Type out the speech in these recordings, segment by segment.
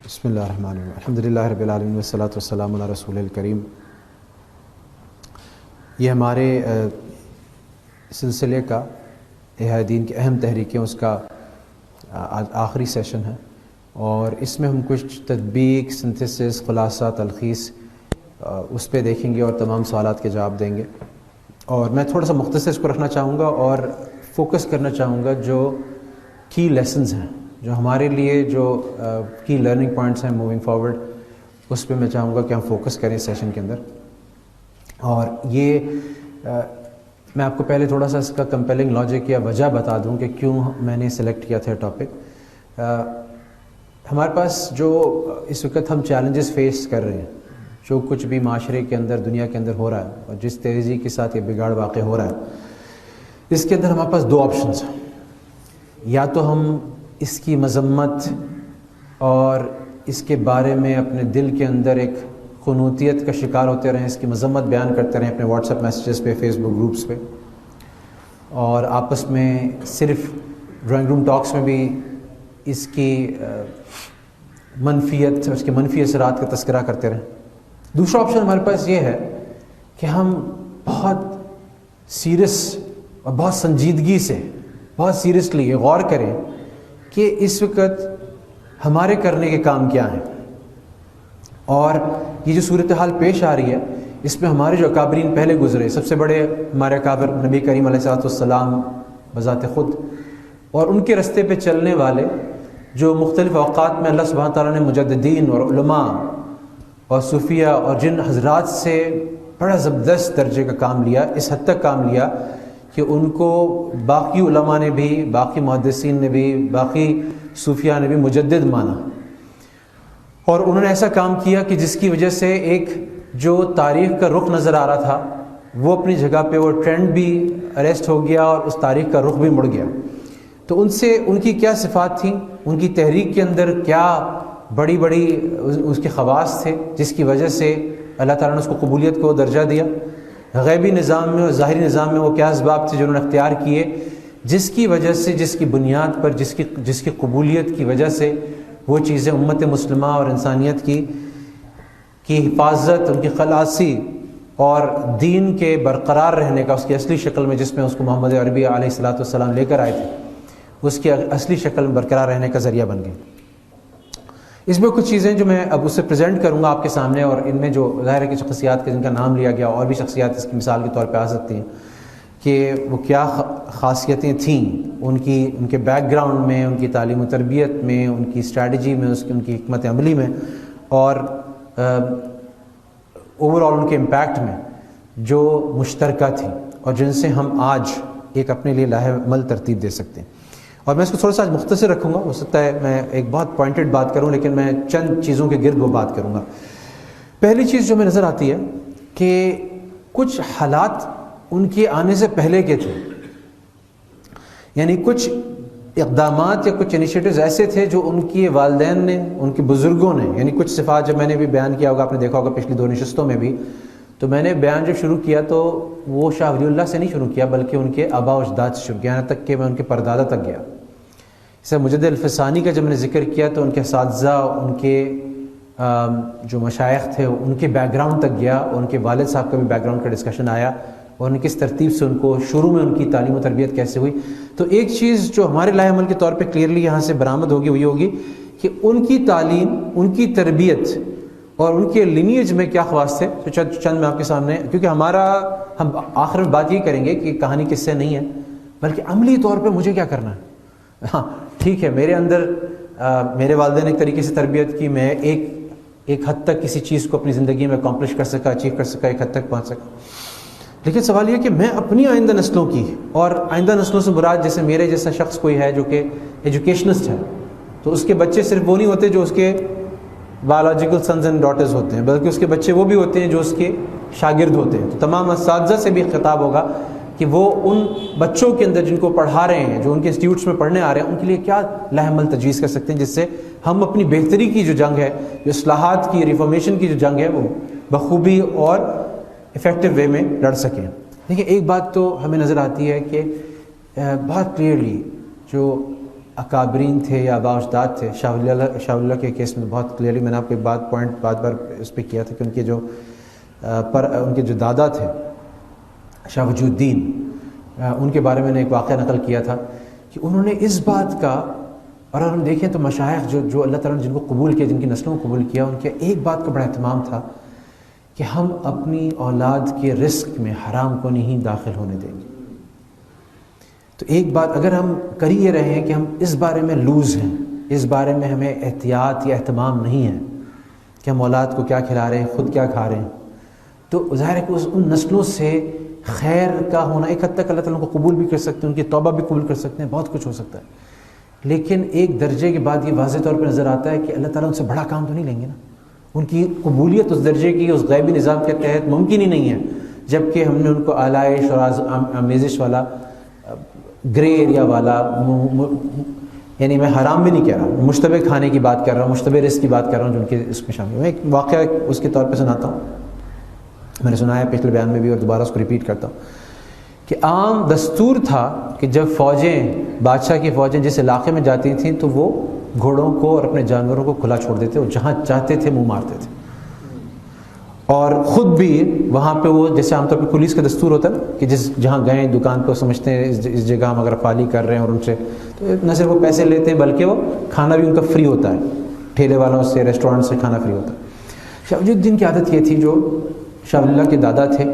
بسم اللہ الرحمن الرحیم الحمد للہ رب العالمین والصلاۃ والسلام علی رسول الکریم۔ یہ ہمارے سلسلے کا احیاء دین کی اہم تحریکیں اس کا آخری سیشن ہے، اور اس میں ہم کچھ تطبیق، سنتھسس، خلاصہ، تلخیص اس پہ دیکھیں گے اور تمام سوالات کے جواب دیں گے۔ اور میں تھوڑا سا مختصر اس کو رکھنا چاہوں گا اور فوکس کرنا چاہوں گا جو کی لیسنز ہیں، جو ہمارے لیے جو کی لرننگ پوائنٹس ہیں موونگ فارورڈ، اس پہ میں چاہوں گا کہ ہم فوکس کریں اس سیشن کے اندر۔ اور یہ میں آپ کو پہلے تھوڑا سا اس کا کمپیلنگ لاجک یا وجہ بتا دوں کہ کیوں میں نے سلیکٹ کیا تھا ٹاپک۔ ہمارے پاس جو اس وقت ہم چیلنجز فیس کر رہے ہیں، جو کچھ بھی معاشرے کے اندر، دنیا کے اندر ہو رہا ہے، اور جس تیزی کے ساتھ یہ بگاڑ واقع ہو رہا ہے، اس کے اندر ہمارے پاس دو آپشنز ہیں۔ یا تو ہم اس کی مذمت اور اس کے بارے میں اپنے دل کے اندر ایک قنوطیت کا شکار ہوتے رہیں، اس کی مذمت بیان کرتے رہیں اپنے واٹس ایپ میسیجز پہ، فیس بک گروپس پہ، اور آپس میں صرف ڈرائنگ روم ٹاکس میں بھی اس کی منفیت، اس کے منفی اثرات کا تذکرہ کرتے رہیں۔ دوسرا آپشن ہمارے پاس یہ ہے کہ ہم بہت سیریس اور بہت سنجیدگی سے، بہت سیریسلی غور کریں کہ اس وقت ہمارے کرنے کے کام کیا ہیں، اور یہ جو صورتحال پیش آ رہی ہے اس میں ہمارے جو اکابرین پہلے گزرے، سب سے بڑے ہمارے اکابر نبی کریم علیہ السلام بذات خود، اور ان کے رستے پہ چلنے والے جو مختلف اوقات میں اللہ سبحانہ تعالیٰ نے مجددین اور علماء اور صوفیہ اور جن حضرات سے بڑا زبردست درجے کا کام لیا، اس حد تک کام لیا کہ ان کو باقی علماء نے بھی، باقی محدثین نے بھی، باقی صوفیہ نے بھی مجدد مانا، اور انہوں نے ایسا کام کیا کہ جس کی وجہ سے ایک جو تاریخ کا رخ نظر آ رہا تھا وہ اپنی جگہ پہ، وہ ٹرینڈ بھی اریسٹ ہو گیا اور اس تاریخ کا رخ بھی مڑ گیا۔ تو ان سے ان کی کیا صفات تھیں، ان کی تحریک کے اندر کیا بڑی بڑی اس کے خواص تھے جس کی وجہ سے اللہ تعالیٰ نے اس کو قبولیت کو درجہ دیا، غیبی نظام میں اور ظاہری نظام میں وہ کیا اسباب تھے جو انہوں نے اختیار کیے، جس کی وجہ سے، جس کی بنیاد پر، جس کی قبولیت کی وجہ سے وہ چیزیں امت مسلمہ اور انسانیت کی حفاظت، ان کی خلاصی اور دین کے برقرار رہنے کا، اس کی اصلی شکل میں جس میں اس کو محمد عربی علیہ السلام لے کر آئے تھے، اس کی اصلی شکل میں برقرار رہنے کا ذریعہ بن گئی۔ اس میں کچھ چیزیں جو میں اب اسے پریزنٹ کروں گا آپ کے سامنے، اور ان میں جو ظاہر ہے کہ شخصیات کے جن کا نام لیا گیا، اور بھی شخصیات اس کی مثال کے طور پہ آ سکتی ہیں کہ وہ کیا خاصیتیں تھیں ان کے بیک گراؤنڈ میں، ان کی تعلیم و تربیت میں، ان کی اسٹریٹجی میں، ان کی حکمت عملی میں، اور اوور آل ان کے امپیکٹ میں جو مشترکہ تھی، اور جن سے ہم آج ایک اپنے لیے لاہ عمل ترتیب دے سکتے ہیں۔ اور میں اس کو تھوڑا سا آج مختصر رکھوں گا، ہو سکتا ہے میں ایک بہت پوائنٹڈ بات کروں، لیکن میں چند چیزوں کے گرد وہ بات کروں گا۔ پہلی چیز جو میں نظر آتی ہے کہ کچھ حالات ان کے آنے سے پہلے کے تھے، یعنی کچھ اقدامات یا کچھ انیشیٹوز ایسے تھے جو ان کے والدین نے، ان کے بزرگوں نے، یعنی کچھ صفات جب میں نے بھی بیان کیا ہوگا، آپ نے دیکھا ہوگا پچھلی دو نشستوں میں بھی، تو میں نے بیان جب شروع کیا تو وہ شاہ ولی اللہ سے نہیں شروع کیا، بلکہ ان کے آباء و اجداد سے شروع کیا، یہاں تک کہ میں ان کے پردادا تک گیا۔ جیسے مجدد الفسانی کا جب میں نے ذکر کیا تو ان کے اساتذہ، ان کے جو مشائخ تھے ان کے بیک گراؤنڈ تک گیا، اور ان کے والد صاحب کا بھی بیک گراؤنڈ کا ڈسکشن آیا، اور ان کس ترتیب سے ان کو شروع میں ان کی تعلیم و تربیت کیسے ہوئی۔ تو ایک چیز جو ہمارے لاہ عمل کے طور پہ کلیئرلی یہاں سے برآمد ہوگی وہ یہ ہوگی کہ ان کی تعلیم، ان کی تربیت اور ان کے لینیج میں کیا خواص تھے، تو چند میں آپ کے سامنے، کیونکہ ہم آخر میں بات یہ کریں گے کہ کہانی کس سے نہیں ہے، بلکہ عملی طور پہ مجھے کیا کرنا ہے۔ ہاں ٹھیک ہے، میرے اندر میرے والدین نے ایک طریقے سے تربیت کی، میں ایک حد تک کسی چیز کو اپنی زندگی میں اکمپلش کر سکا، اچیو کر سکا، ایک حد تک پہنچ سکا، لیکن سوال یہ کہ میں اپنی آئندہ نسلوں کی، اور آئندہ نسلوں سے مراد جیسے میرے جیسا شخص کوئی ہے جو کہ ایجوکیشنسٹ ہے، تو اس کے بچے صرف وہ نہیں ہوتے جو اس کے بایولوجیکل سنز اینڈ ڈاٹرز ہوتے ہیں، بلکہ اس کے بچے وہ بھی ہوتے ہیں جو اس کے شاگرد ہوتے ہیں۔ تو تمام اساتذہ سے بھی خطاب ہوگا کہ وہ ان بچوں کے اندر جن کو پڑھا رہے ہیں، جو ان کے انسٹیٹیوٹس میں پڑھنے آ رہے ہیں، ان کے لیے کیا لاہ عمل تجویز کر سکتے ہیں جس سے ہم اپنی بہتری کی جو جنگ ہے، جو اصلاحات کی، ریفارمیشن کی جو جنگ ہے، وہ بخوبی اور افیکٹو وے میں لڑ سکیں۔ دیکھیں ایک بات تو ہمیں نظر آتی ہے کہ بہت کلیئرلی جو اکابرین تھے یا آباء اجداد تھے. شاہ ولی اللہ کے کیس میں بہت کلیئرلی میں نے آپ کو ایک بات بار اس پہ کیا تھا کہ ان کے جو دادا تھے شاہ وجود الدین، ان کے بارے میں نے ایک واقعہ نقل کیا تھا کہ انہوں نے اس بات کا، اور اگر ہم دیکھیں تو مشائخ جو اللہ تعالیٰ نے جن کو قبول کیا، جن کی نسلوں کو قبول کیا، ان کے ایک بات کا بڑا اہتمام تھا کہ ہم اپنی اولاد کے رزق میں حرام کو نہیں داخل ہونے دیں گے. تو ایک بات اگر ہم کر یہ رہے ہیں کہ ہم اس بارے میں لوز ہیں، اس بارے میں ہمیں احتیاط یا اہتمام نہیں ہے کہ ہم اولاد کو کیا کھلا رہے ہیں، خود کیا کھا رہے ہیں، تو ظاہر ہے کہ ان نسلوں سے خیر کا ہونا ایک حد تک اللہ تعالیٰ کو قبول بھی کر سکتے ہیں، ان کی توبہ بھی قبول کر سکتے ہیں، بہت کچھ ہو سکتا ہے. لیکن ایک درجے کے بعد یہ واضح طور پہ نظر آتا ہے کہ اللہ تعالیٰ ان سے بڑا کام تو نہیں لیں گے نا. ان کی قبولیت اس درجے کی اس غیبی نظام کے تحت ممکن ہی نہیں ہے، جبکہ ہم نے ان کو آلائش اور آمیزش والا، گرے ایریا والا، یعنی میں حرام بھی نہیں کہہ رہا ہوں، مشتبہ کھانے کی بات کر رہا ہوں، مشتبہ رزق کی بات کر رہا ہوں جو ان کے اس میں شامل ہے. میں ایک واقعہ اس کے طور پہ سناتا ہوں، میں نے سنا ہے پچھلے بیان میں بھی اور دوبارہ اس کو ریپیٹ کرتا ہوں کہ عام دستور تھا کہ جب فوجیں، بادشاہ کی فوجیں جس علاقے میں جاتی تھیں تو وہ گھوڑوں کو اور اپنے جانوروں کو کھلا چھوڑ دیتے اور جہاں چاہتے تھے منہ مارتے تھے، اور خود بھی وہاں پہ وہ جیسے عام طور پہ پولیس کا دستور ہوتا ہے نا کہ جہاں گئے دکان کو سمجھتے ہیں اس جگہ ہم اگر فالی کر رہے ہیں اور ان سے تو نہ صرف وہ پیسے لیتے ہیں بلکہ وہ کھانا بھی ان کا فری ہوتا ہے، ٹھیلے والوں سے، ریسٹورینٹ سے کھانا فری ہوتا ہے. شاہ ولی الدین کی عادت یہ تھی، جو شاہ ولی اللہ کے دادا تھے،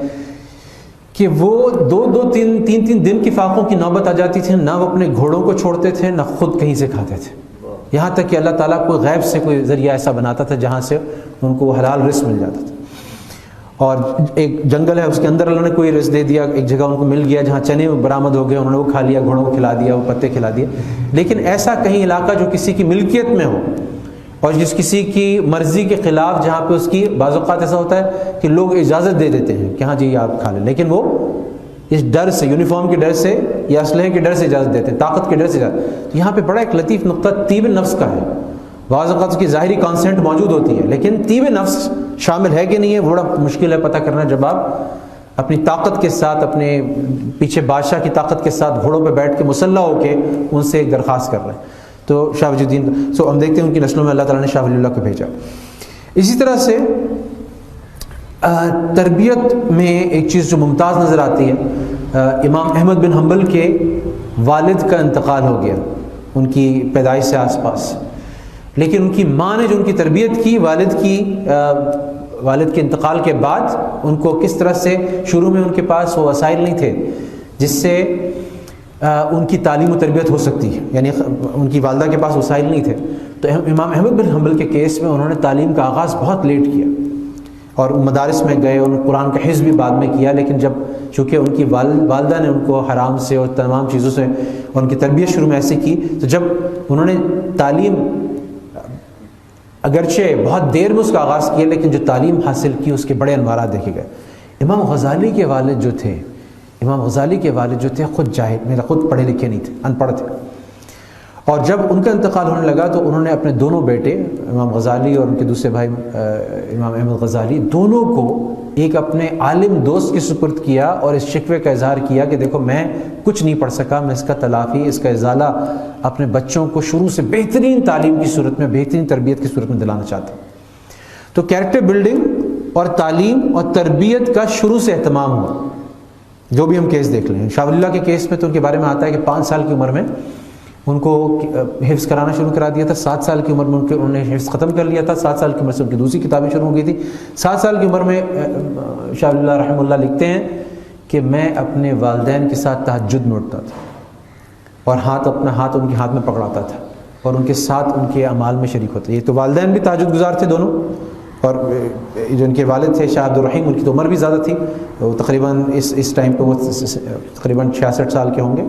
کہ وہ تین دن کی فاقوں کی نوبت آ جاتی تھی، نہ وہ اپنے گھوڑوں کو چھوڑتے تھے نہ خود کہیں سے کھاتے تھے، یہاں تک کہ اللہ تعالیٰ کو غیب سے کوئی ذریعہ ایسا بناتا تھا جہاں سے ان کو وہ حلال رزق مل جاتا تھا. اور ایک جنگل ہے، اس کے اندر اللہ نے کوئی رزق دے دیا، ایک جگہ ان کو مل گیا جہاں چنے برآمد ہو گئے، انہوں نے وہ کھا لیا، گھوڑوں کو کھلا دیا، وہ پتے کھلا دیا. لیکن ایسا کہیں علاقہ جو کسی کی ملکیت میں ہو اور جس کسی کی مرضی کے خلاف، جہاں پہ اس کی بعض اوقات ایسا ہوتا ہے کہ لوگ اجازت دے دیتے ہیں کہ ہاں جی آپ کھا لیں، لیکن وہ اس ڈر سے، یونیفارم کے ڈر سے یا اسلحے کے ڈر سے اجازت دیتے ہیں، طاقت کے ڈر سے اجازت. تو یہاں پہ بڑا ایک لطیف نقطہ طیب نفس کا ہے. بعض اوقات اس کی ظاہری کانسنٹ موجود ہوتی ہے لیکن طیب نفس شامل ہے کہ نہیں ہے بڑا مشکل ہے پتہ کرنا، جب آپ اپنی طاقت کے ساتھ، اپنے پیچھے بادشاہ کی طاقت کے ساتھ گھوڑوں پہ بیٹھ کے مسلح ہو کے ان سے ایک درخواست کر رہے ہیں. تو شاہ ولی الدین، ہم دیکھتے ہیں ان کی نسلوں میں اللہ تعالیٰ نے شاہ ولی اللہ کو بھیجا. اسی طرح سے تربیت میں ایک چیز جو ممتاز نظر آتی ہے، امام احمد بن حنبل کے والد کا انتقال ہو گیا ان کی پیدائش سے آس پاس، لیکن ان کی ماں نے جو ان کی تربیت کی، والد کے انتقال کے بعد ان کو کس طرح سے، شروع میں ان کے پاس وہ وسائل نہیں تھے جس سے ان کی تعلیم و تربیت ہو سکتی ہے، یعنی ان کی والدہ کے پاس وسائل نہیں تھے. تو امام احمد بن حنبل کے کیس میں انہوں نے تعلیم کا آغاز بہت لیٹ کیا اور مدارس میں گئے، انہوں نے قرآن کا حفظ بھی بعد میں کیا، لیکن جب چونکہ ان کی والدہ نے ان کو حرام سے اور تمام چیزوں سے ان کی تربیت شروع میں ایسے کی، تو جب انہوں نے تعلیم اگرچہ بہت دیر میں اس کا آغاز کیا لیکن جو تعلیم حاصل کی اس کے بڑے انوارات دیکھے گئے. امام غزالی کے والد جو تھے خود جاہل، خود پڑھے لکھے نہیں تھے، ان پڑھ تھے، اور جب ان کا انتقال ہونے لگا تو انہوں نے اپنے دونوں بیٹے امام غزالی اور ان کے دوسرے بھائی امام احمد غزالی، دونوں کو ایک اپنے عالم دوست کے سپرد کیا اور اس شکوے کا اظہار کیا کہ دیکھو میں کچھ نہیں پڑھ سکا، میں اس کا تلافی، اس کا ازالہ اپنے بچوں کو شروع سے بہترین تعلیم کی صورت میں، بہترین تربیت کی صورت میں دلانا چاہتا ہوں. تو کیریکٹر بلڈنگ اور تعلیم اور تربیت کا شروع سے اہتمام ہوا. جو بھی ہم کیس دیکھ لیں، شاہ ولی اللہ کے کیس میں تو ان کے بارے میں آتا ہے کہ 5 سال کی عمر میں ان کو حفظ کرانا شروع کرا دیا تھا، 7 سال کی عمر میں انہوں نے حفظ ختم کر لیا تھا، 7 سال کی عمر سے ان کی دوسری کتابیں شروع ہو گئی تھی. 7 سال کی عمر میں شاہ ولی اللہ رحمہ اللہ لکھتے ہیں کہ میں اپنے والدین کے ساتھ تہجد میں اٹھتا تھا اور اپنا ہاتھ ان کے ہاتھ میں پکڑاتا تھا اور ان کے ساتھ ان کے اعمال میں شریک ہوتا. یہ تو والدین بھی تہجد گزار تھے دونوں، اور جو ان کے والد تھے شاہ عبد الرحیم، ان کی تو عمر بھی زیادہ تھی، وہ تقریباً اس ٹائم پہ وہ تقریباً 66 سال کے ہوں گے،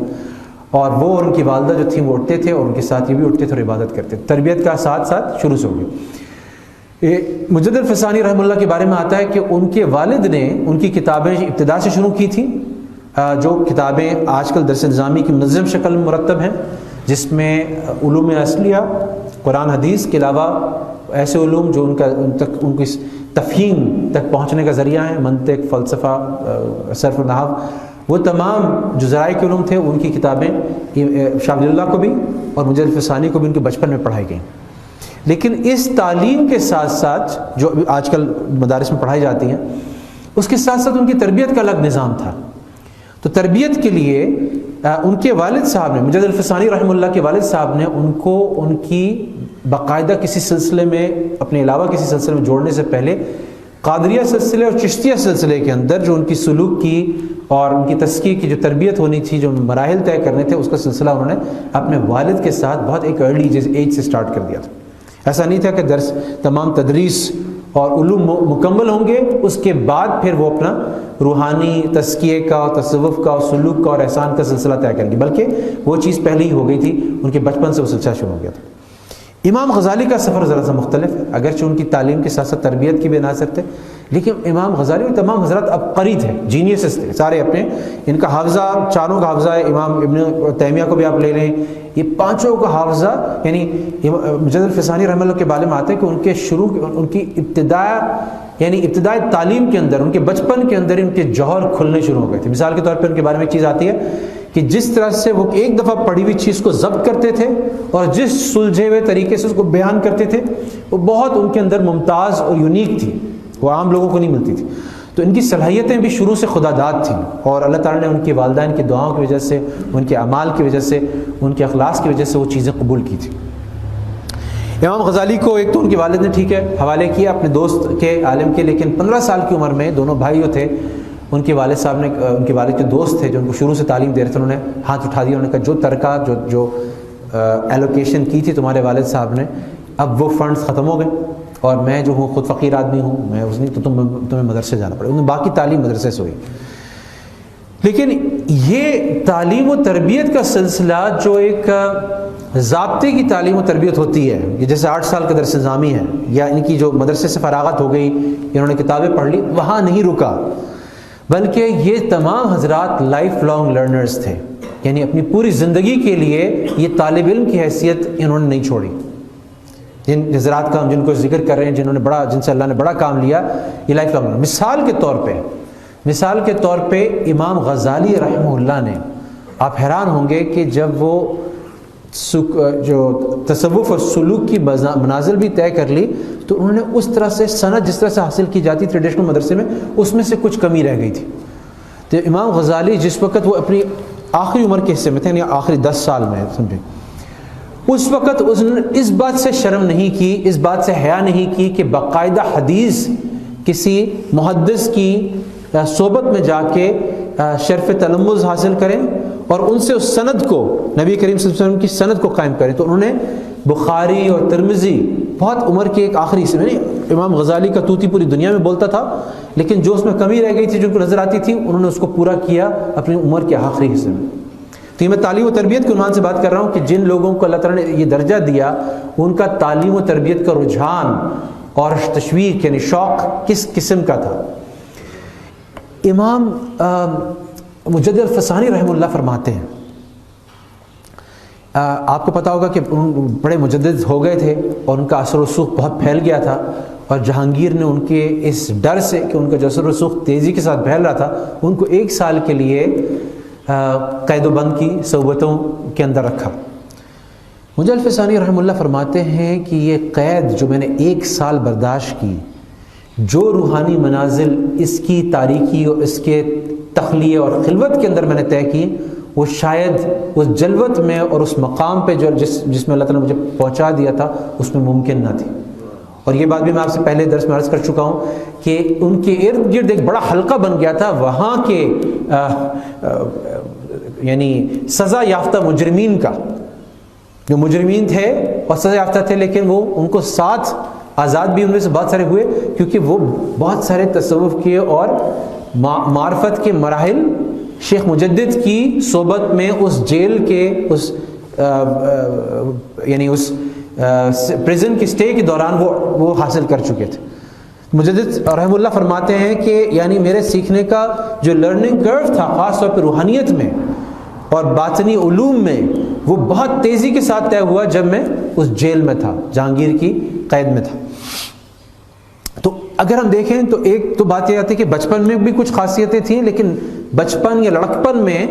اور وہ اور ان کی والدہ جو تھیں وہ اٹھتے تھے اور ان کے ساتھ یہ بھی اٹھتے تھے اور عبادت کرتے تھے. تربیت کا ساتھ ساتھ شروع سے ہو گئی. مجدد الفسانی رحمہ اللہ کے بارے میں آتا ہے کہ ان کے والد نے ان کی کتابیں ابتدا سے شروع کی تھیں، جو کتابیں آج کل درس نظامی کی منظم شکل میں مرتب ہیں، جس میں علوم اصلیہ، قرآن حدیث کے علاوہ ایسے علوم جو ان کی تفہیم تک پہنچنے کا ذریعہ ہیں، منطق، فلسفہ، صرف و نحو، وہ تمام جو ذرائع کے علوم تھے ان کی کتابیں شاہ ولی اللہ کو بھی اور مجد الفسانی کو بھی ان کے بچپن میں پڑھائی گئیں. لیکن اس تعلیم کے ساتھ ساتھ جو آج کل مدارس میں پڑھائی جاتی ہیں، اس کے ساتھ ساتھ ان کی تربیت کا الگ نظام تھا. تو تربیت کے لیے ان کے والد صاحب نے، مجد الفسانی رحمہ اللہ کے والد صاحب نے ان کو ان کی باقاعدہ کسی سلسلے میں، اپنے علاوہ کسی سلسلے میں جوڑنے سے پہلے قادریہ سلسلے اور چشتیہ سلسلے کے اندر جو ان کی سلوک کی اور ان کی تزکیے کی جو تربیت ہونی تھی، جو مراحل طے کرنے تھے، اس کا سلسلہ انہوں نے اپنے والد کے ساتھ بہت ایک ارلی ایج سے سٹارٹ کر دیا تھا. ایسا نہیں تھا کہ درس تمام تدریس اور علوم مکمل ہوں گے اس کے بعد پھر وہ اپنا روحانی تزکیے کا، تصوف کا، سلوک کا اور احسان کا سلسلہ طے کریں گے، بلکہ وہ چیز پہلے ہی ہو گئی تھی، ان کے بچپن سے وہ سلسلہ شروع ہو گیا تھا. امام غزالی کا سفر ذرا سا مختلف ہے، اگرچہ ان کی تعلیم کے ساتھ ساتھ تربیت کی بھی عناصر تھے، لیکن امام غزالی اور تمام حضرات عبقری تھے، جینیسز تھے سارے اپنے. ان کا حافظہ، چاروں کا حافظہ ہے. امام ابن تیمیہ کو بھی آپ لے لیں، یہ پانچوں کا حافظہ، یعنی مجد الفسانی رحمہ اللہ کے بارے میں آتے ہیں کہ ان کے شروع، ان کی ابتدائی تعلیم کے اندر، ان کے بچپن کے اندر ان کے جوہر کھلنے شروع ہو گئے تھے. مثال کے طور پہ ان کے بارے میں ایک چیز آتی ہے کہ جس طرح سے وہ ایک دفعہ پڑھی ہوئی چیز کو ضبط کرتے تھے اور جس سلجھے ہوئے طریقے سے اس کو بیان کرتے تھے، وہ بہت ان کے اندر ممتاز اور یونیک تھی، وہ عام لوگوں کو نہیں ملتی تھی. تو ان کی صلاحیتیں بھی شروع سے خدا داد تھیں، اور اللہ تعالیٰ نے ان کے والدین کی دعاؤں کی وجہ سے، ان کے اعمال کی وجہ سے، ان کے اخلاص کی وجہ سے وہ چیزیں قبول کی تھیں. امام غزالی کو ایک تو ان کے والد نے ٹھیک ہے حوالے کیا اپنے دوست کے عالم کے، لیکن 15 سال کی عمر میں دونوں بھائی جو تھے، ان کے والد صاحب نے، ان کے والد کے دوست تھے جو ان کو شروع سے تعلیم دے رہے تھے، انہوں نے ہاتھ اٹھا دیا. انہوں نے کہا جو ترکہ، جو ایلوکیشن کی تھی تمہارے والد صاحب نے، اب وہ فنڈز ختم ہو گئے، اور میں جو ہوں خود فقیر آدمی ہوں، میں اس نہیں، تو تمہیں مدرسے جانا پڑے. انہیں باقی تعلیم مدرسے سے ہوئی. لیکن یہ تعلیم و تربیت کا سلسلہ جو ایک ضابطے کی تعلیم و تربیت ہوتی ہے، کہ جیسے 8 سال کا درس نظامی ہے، یا ان کی جو مدرسے سے فراغت ہو گئی، انہوں نے کتابیں پڑھ لی، وہاں نہیں رکا، بلکہ یہ تمام حضرات لائف لانگ لرنرز تھے. یعنی اپنی پوری زندگی کے لیے یہ طالب علم کی حیثیت انہوں نے نہیں چھوڑی. جن حضرات کا ہم جن کو ذکر کر رہے ہیں، جن سے اللہ نے بڑا کام لیا، یہ لائف لانگ. مثال کے طور پہ امام غزالی رحمہ اللہ نے، آپ حیران ہوں گے کہ جب وہ جو تصوف اور سلوک کی منازل بھی طے کر لی، تو انہوں نے اس طرح سے سند جس طرح سے حاصل کی جاتی ٹریڈیشنل مدرسے میں، اس میں سے کچھ کمی رہ گئی تھی. تو امام غزالی جس وقت وہ اپنی آخری عمر کے حصے میں تھے، یعنی آخری 10 سال میں سمجھے، اس وقت اس نے اس بات سے شرم نہیں کی، اس بات سے حیا نہیں کی کہ باقاعدہ حدیث کسی محدث کی صحبت میں جا کے شرف تلمذ حاصل کریں اور ان سے اس سند کو، نبی کریم صلی اللہ علیہ وسلم کی سند کو قائم کریں. تو انہوں نے بخاری اور ترمذی بہت عمر کے ایک آخری حصے میں، نہیں امام غزالی کا توتی پوری دنیا میں بولتا تھا، لیکن جو اس میں کمی رہ گئی تھی، جو ان کو نظر آتی تھی، انہوں نے اس کو پورا کیا اپنی عمر کے آخری حصے میں. تو یہ میں تعلیم و تربیت کے عنوان سے بات کر رہا ہوں کہ جن لوگوں کو اللہ تعالیٰ نے یہ درجہ دیا، ان کا تعلیم و تربیت کا رجحان اور تشویق یعنی شوق کس قسم کا تھا. امام مجد الفسانی رحمہ اللہ فرماتے ہیں، آپ کو پتا ہوگا کہ بڑے مجدد ہو گئے تھے اور ان کا اثر و رسوخ بہت پھیل گیا تھا، اور جہانگیر نے ان کے اس ڈر سے کہ ان کا جو اثر و رسوخ تیزی کے ساتھ پھیل رہا تھا، ان کو 1 سال کے لیے قید و بند کی صحبتوں کے اندر رکھا. مجد الفسانی رحمہ اللہ فرماتے ہیں کہ یہ قید جو میں نے 1 سال برداشت کی، جو روحانی منازل اس کی تاریکی اور اس کے تخلیہ اور خلوت کے اندر میں نے طے کی، وہ شاید اس جلوت میں اور اس مقام پہ جو جس میں اللہ تعالیٰ نے مجھے پہنچا دیا تھا، اس میں ممکن نہ تھی. اور یہ بات بھی میں آپ سے پہلے درس میں عرض کر چکا ہوں کہ ان کے ارد گرد ایک بڑا حلقہ بن گیا تھا وہاں کے یعنی سزا یافتہ مجرمین کا، جو مجرمین تھے اور سزا یافتہ تھے، لیکن وہ ان کو ساتھ آزاد بھی ان میں سے بہت سارے ہوئے، کیونکہ وہ بہت سارے تصوف کے اور معرفت کے مراحل شیخ مجدد کی صحبت میں اس جیل کے اس یعنی اس پریزن کی سٹے کے دوران وہ حاصل کر چکے تھے. مجدد رحمہ اللہ فرماتے ہیں کہ یعنی میرے سیکھنے کا جو لرننگ کرو تھا، خاص طور پہ روحانیت میں اور باطنی علوم میں، وہ بہت تیزی کے ساتھ طے ہوا جب میں اس جیل میں تھا، جہانگیر کی قید میں تھا. تو اگر ہم دیکھیں تو ایک تو بات یہ آتی ہے کہ بچپن میں بھی کچھ خاصیتیں تھیں، لیکن بچپن یا لڑکپن میں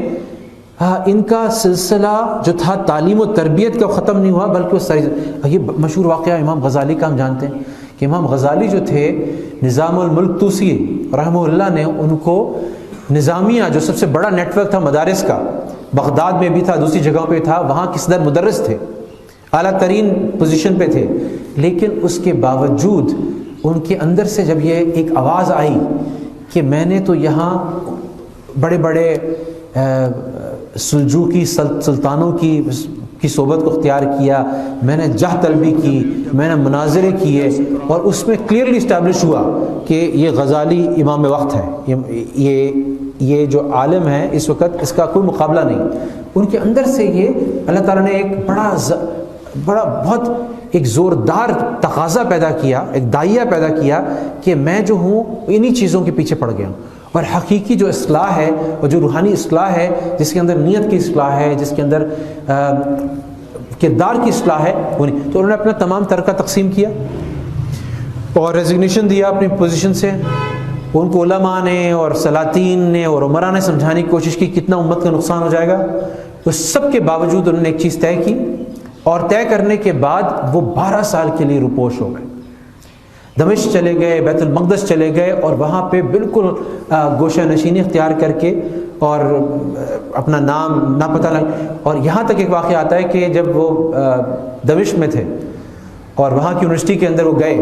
ان کا سلسلہ جو تھا تعلیم و تربیت کا ختم نہیں ہوا، بلکہ وہ ساری، یہ مشہور واقعہ امام غزالی کا ہم جانتے ہیں کہ امام غزالی جو تھے، نظام الملک طوسی رحمہ اللہ نے ان کو نظامیہ جو سب سے بڑا نیٹ ورک تھا مدارس کا، بغداد میں بھی تھا، دوسری جگہوں پہ تھا، وہاں کے صدر مدرس تھے، اعلیٰ ترین پوزیشن پہ تھے، لیکن اس کے باوجود ان کے اندر سے جب یہ ایک آواز آئی کہ میں نے تو یہاں بڑے بڑے سلجوقی سلطانوں کی صحبت کو اختیار کیا، میں نے جاہ طلبی کی، میں نے مناظرے کیے، اور اس میں کلیئرلی اسٹیبلش ہوا کہ یہ غزالی امام وقت ہے، یہ جو عالم ہے اس وقت اس کا کوئی مقابلہ نہیں۔ ان کے اندر سے یہ اللہ تعالیٰ نے ایک بہت ایک زوردار تقاضا پیدا کیا، ایک داعیہ پیدا کیا کہ میں جو ہوں انہی چیزوں کے پیچھے پڑ گیا ہوں، اور حقیقی جو اصلاح ہے اور جو روحانی اصلاح ہے، جس کے اندر نیت کی اصلاح ہے، جس کے اندر کردار کی اصلاح ہے، وہ نہیں۔ تو انہوں نے اپنا تمام ترکہ تقسیم کیا اور ریزگنیشن دیا اپنی پوزیشن سے۔ ان کو علماء نے اور سلاطین نے اور عمراء نے سمجھانے کی کوشش کی کتنا امت کا نقصان ہو جائے گا، اس سب کے باوجود انہوں نے ایک چیز طے کی، اور طے کرنے کے بعد وہ 12 سال کے لیے روپوش ہو گئے، دمشق چلے گئے، بیت المقدس چلے گئے، اور وہاں پہ بالکل گوشہ نشینی اختیار کر کے اور اپنا نام نہ پتہ لگ، اور یہاں تک ایک واقعہ آتا ہے کہ جب وہ دمشق میں تھے اور وہاں کی یونیورسٹی کے اندر وہ گئے،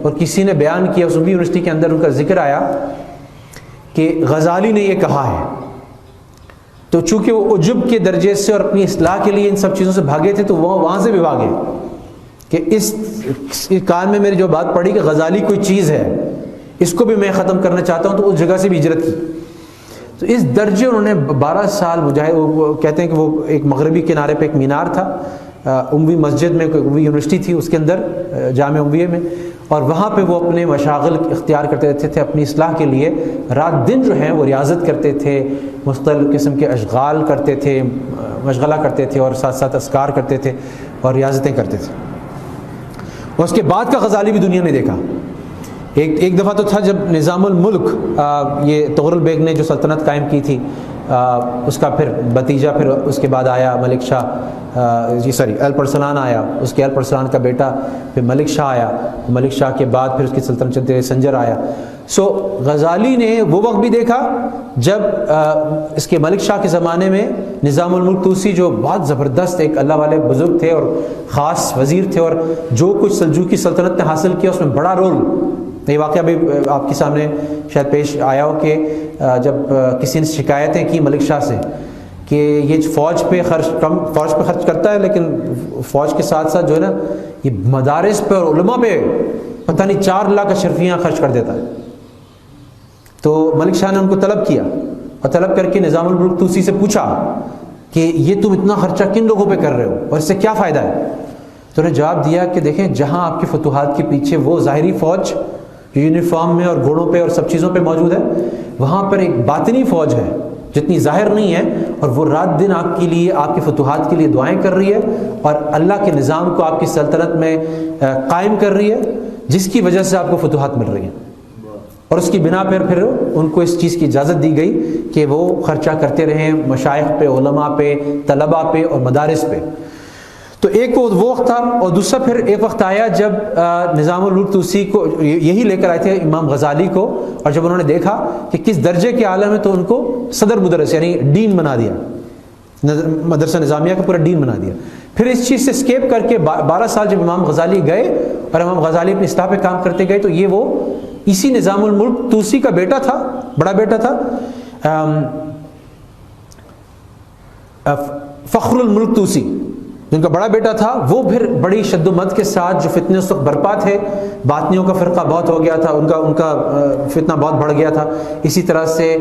اور کسی نے بیان کیا، اس بھی یونیورسٹی کے اندر ان کا ذکر آیا کہ غزالی نے یہ کہا ہے، تو چونکہ وہ عجب کے درجے سے اور اپنی اصلاح کے لیے ان سب چیزوں سے بھاگے تھے، تو وہ وہاں سے بھی بھاگے کہ اس کان میں میری جو بات پڑی کہ غزالی کوئی چیز ہے، اس کو بھی میں ختم کرنا چاہتا ہوں، تو اس جگہ سے بھی ہجرت کی۔ تو اس درجے انہوں نے 12 سال مجاہد، وہ کہتے ہیں کہ وہ ایک مغربی کنارے پہ ایک مینار تھا، اموی مسجد میں، اموی یونیورسٹی تھی اس کے اندر، جامعہ امویہ میں، اور وہاں پہ وہ اپنے مشاغل اختیار کرتے رہتے تھے اپنی اصلاح کے لیے، رات دن جو ہیں وہ ریاضت کرتے تھے، مختلف قسم کے اشغال کرتے تھے، مشغلہ کرتے تھے، اور ساتھ ساتھ اذکار کرتے تھے اور ریاضتیں کرتے تھے۔ اور اس کے بعد کا غزالی بھی دنیا نے دیکھا۔ ایک دفعہ تو تھا جب نظام الملک، یہ تغرل بیگ نے جو سلطنت قائم کی تھی، اس کا پھر بتیجا، پھر اس کے بعد آیا ملک شاہ، الپرسلان آیا، اس کے الپرسلان کا بیٹا پھر ملک شاہ آیا، ملک شاہ کے بعد پھر اس کی سلطنت چلتے ہوئے سنجر آیا۔ سو غزالی نے وہ وقت بھی دیکھا جب اس کے ملک شاہ کے زمانے میں نظام الملک طوسی، جو بہت زبردست ایک اللہ والے بزرگ تھے اور خاص وزیر تھے، اور جو کچھ سلجوقی سلطنت نے حاصل کیا اس میں بڑا رول، یہ واقعہ بھی آپ کے سامنے شاید پیش آیا ہو کہ جب کسی نے شکایتیں کی ملک شاہ سے کہ یہ فوج پہ خرچ کرتا ہے، لیکن فوج کے ساتھ ساتھ جو ہے نا یہ مدارس پہ اور علماء پہ پتہ نہیں 4 لاکھ اشرفیاں خرچ کر دیتا ہے۔ تو ملک شاہ نے ان کو طلب کیا، اور طلب کر کے نظام الملک طوسی سے پوچھا کہ یہ تم اتنا خرچہ کن لوگوں پہ کر رہے ہو اور اس سے کیا فائدہ ہے؟ تو انہوں نے جواب دیا کہ دیکھیں، جہاں آپ کی فتوحات کے پیچھے وہ ظاہری فوج جو یونیفارم میں اور گھوڑوں پہ اور سب چیزوں پہ موجود ہے، وہاں پر ایک باطنی فوج ہے جتنی ظاہر نہیں ہے، اور وہ رات دن آپ کے لیے، آپ کی فتوحات کے لیے دعائیں کر رہی ہے، اور اللہ کے نظام کو آپ کی سلطنت میں قائم کر رہی ہے، جس کی وجہ سے آپ کو فتوحات مل رہی ہیں۔ اور اس کی بنا پر پھر ان کو اس چیز کی اجازت دی گئی کہ وہ خرچہ کرتے رہیں مشائخ پہ، علماء پہ، طلباء پہ اور مدارس پہ۔ تو ایک وہ وقت تھا، اور دوسرا پھر ایک وقت آیا جب نظام الملک طوسی کو یہی لے کر آئے تھے امام غزالی کو، اور جب انہوں نے دیکھا کہ کس درجے کے عالم ہے تو ان کو صدر مدرس یعنی ڈین بنا دیا، مدرسہ نظامیہ کا پورا ڈین بنا دیا۔ پھر اس چیز سے اسکیپ کر کے 12 سال جب امام غزالی گئے اور امام غزالی اپنی اصلاح پہ کام کرتے گئے، تو یہ وہ اسی نظام الملک طوسی کا بیٹا تھا، بڑا بیٹا تھا، فخر الملک طوسی جن کا بڑا بیٹا تھا، وہ پھر بڑی شد و مد کے ساتھ جو فتنے اس وقت برپا تھے، باطنیوں کا فرقہ بہت ہو گیا تھا، ان کا فتنہ بہت بڑھ گیا تھا، اسی طرح سے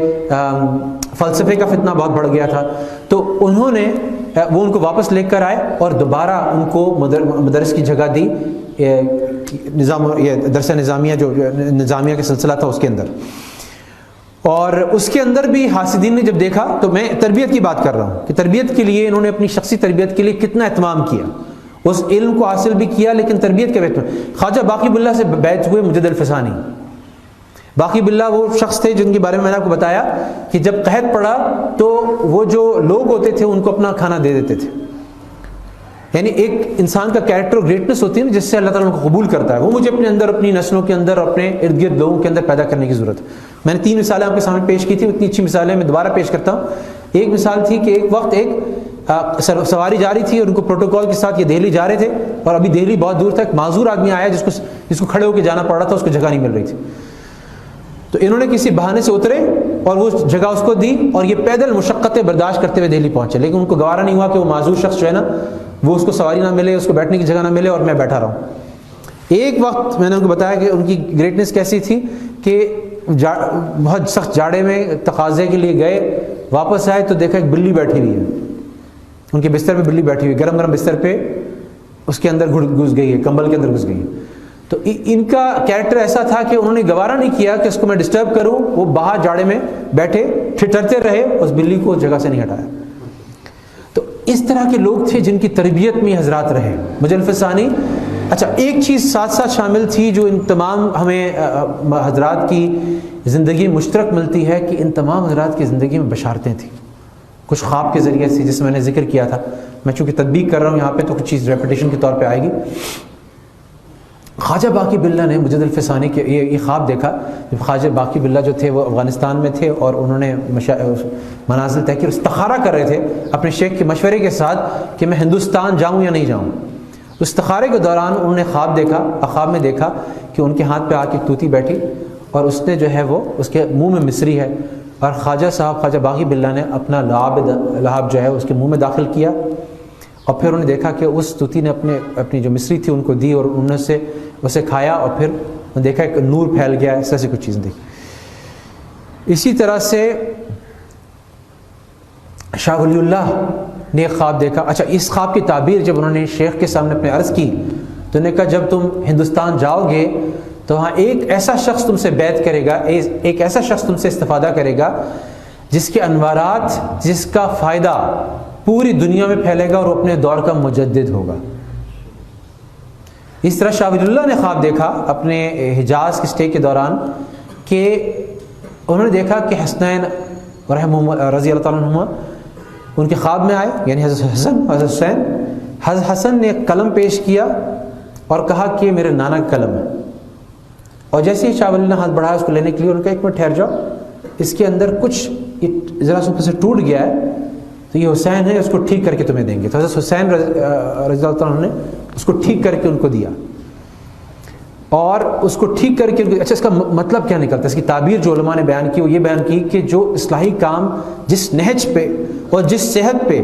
فلسفے کا فتنہ بہت بڑھ گیا تھا، تو انہوں نے وہ ان کو واپس لے کر آئے اور دوبارہ ان کو مدرس کی جگہ دی، یہ درس نظامیہ جو نظامیہ کا سلسلہ تھا اس کے اندر۔ اور اس کے اندر بھی حاسدین نے جب دیکھا، تو میں تربیت کی بات کر رہا ہوں کہ تربیت کے لیے انہوں نے اپنی شخصی تربیت کے لیے کتنا اہتمام کیا، اس علم کو حاصل بھی کیا، لیکن تربیت کے بیت میں خواجہ باقی باللہ سے بیعت ہوئے مجد الفسانی، باقی باللہ وہ شخص تھے جن کے بارے میں نے آپ کو بتایا کہ جب قحط پڑا تو وہ جو لوگ ہوتے تھے ان کو اپنا کھانا دے دیتے تھے. یعنی ایک انسان کا کیریکٹر اور گریٹنس ہوتی ہے نا، جس سے اللہ تعالیٰ ان کو قبول کرتا ہے. وہ مجھے اپنے اندر، اپنی نسلوں کے اندر، اپنے ارد گرد لوگوں کے اندر پیدا کرنے کی ضرورت ہے. میں نے 3 مثالیں آپ کے سامنے پیش کی تھی، اتنی اچھی مثالیں میں دوبارہ پیش کرتا ہوں. ایک مثال تھی کہ ایک وقت ایک سواری جا رہی تھی اور ان کو پروٹوکول کے ساتھ یہ دہلی جا رہے تھے، اور ابھی دہلی بہت دور تھا. ایک معذور آدمی آیا جس کو کھڑے ہو کے جانا پڑ رہا تھا، اس کو جگہ نہیں مل رہی تھی. تو انہوں نے کسی بہانے سے اترے اور وہ جگہ اس کو دی، اور یہ پیدل مشقتیں برداشت کرتے ہوئے دہلی پہنچے. لیکن ان کو گوارا نہیں ہوا کہ وہ معذور شخص جو ہے نا، وہ اس کو سواری نہ ملے، اس کو بیٹھنے کی جگہ نہ ملے اور میں بیٹھا رہا ہوں. ایک وقت میں نے ان کو بتایا کہ ان کی گریٹنس کیسی تھی کہ بہت سخت جاڑے میں تقاضے کے لیے گئے، واپس آئے تو دیکھا ایک بلی بیٹھی ہوئی ہے. ان کے بستر پہ بلی بیٹھی ہوئی، گرم گرم بستر پہ اس کے اندر گھس گئی ہے، کمبل کے اندر گھس گئی ہے. تو ان کا کیریکٹر ایسا تھا کہ انہوں نے گوارا نہیں کیا کہ اس کو میں ڈسٹرب کروں. وہ باہر جاڑے میں بیٹھے ٹھٹرتے رہے، اس بلی کو جگہ سے نہیں ہٹایا. تو اس طرح کے لوگ تھے جن کی تربیت میں حضرات رہے. مجلف ثانی. اچھا، ایک چیز ساتھ ساتھ شامل تھی جو ان تمام ہمیں حضرات کی زندگی مشترک ملتی ہے، کہ ان تمام حضرات کی زندگی میں بشارتیں تھیں. کچھ خواب کے ذریعے سے، جس میں نے ذکر کیا تھا. میں چونکہ تطبیق کر رہا ہوں یہاں پہ تو کچھ چیز ریپیٹیشن کے طور پہ آئے گی. خواجہ باقی باللہ نے مجد الفسانی کے یہ خواب دیکھا. جب خواجہ باقی باللہ جو تھے وہ افغانستان میں تھے اور انہوں نے منازل طے کی، استخارہ کر رہے تھے اپنے شیخ کے مشورے کے ساتھ کہ میں ہندوستان جاؤں یا نہیں جاؤں. استخارے کے دوران انہوں نے خواب میں دیکھا کہ ان کے ہاتھ پہ آ کے طوطی بیٹھی، اور اس نے جو ہے وہ اس کے منہ میں مصری ہے، اور خواجہ باقی باللہ نے اپنا لعاب جو ہے اس کے منہ میں داخل کیا. اور پھر انہوں نے دیکھا کہ اس طوطی نے اپنی جو مصری تھی ان کو دی، اور انہوں نے اسے کھایا، اور پھر دیکھا کہ نور پھیل گیا. ایسے کچھ چیزیں دیکھی. اسی طرح سے شاہ ولی اللہ نے ایک خواب دیکھا. اچھا، اس خواب کی تعبیر جب انہوں نے شیخ کے سامنے اپنے عرض کی تو انہوں نے کہا جب تم ہندوستان جاؤ گے تو وہاں ایک ایسا شخص تم سے بیعت کرے گا، ایک ایسا شخص تم سے استفادہ کرے گا جس کے انوارات، جس کا فائدہ پوری دنیا میں پھیلے گا اور وہ اپنے دور کا مجدد ہوگا. اس طرح شاہ ولی اللہ نے خواب دیکھا اپنے حجاز کے سٹے کے دوران کہ انہوں نے دیکھا کہ حسنین رضی اللہ تعالیٰ عنہما ان کے خواب میں آئے، یعنی حضرت حسن، حضرت حسین. حضرت حسن نے ایک قلم پیش کیا اور کہا کہ یہ میرے نانا کا قلم ہے. اور جیسے ہی شاہ ولی اللہ نے ہاتھ بڑھایا اس کو لینے کے لیے، انہوں نے کہا ایک منٹ ٹھہر جاؤ، اس کے اندر کچھ ذرا سا اوپر سے ٹوٹ گیا ہے، تو یہ حسین ہے، اس کو ٹھیک کر کے تمہیں دیں گے. تو حضرت حسین رضی اللہ عنہ نے اس کو ٹھیک کر کے ان کو دیا، اور اس کو ٹھیک کر کے. اچھا، اس کا مطلب کیا نکلتا ہے؟ اس کی تعبیر جو علماء نے بیان کی وہ یہ بیان کی کہ جو اصلاحی کام جس نہج پہ اور جس صحت پہ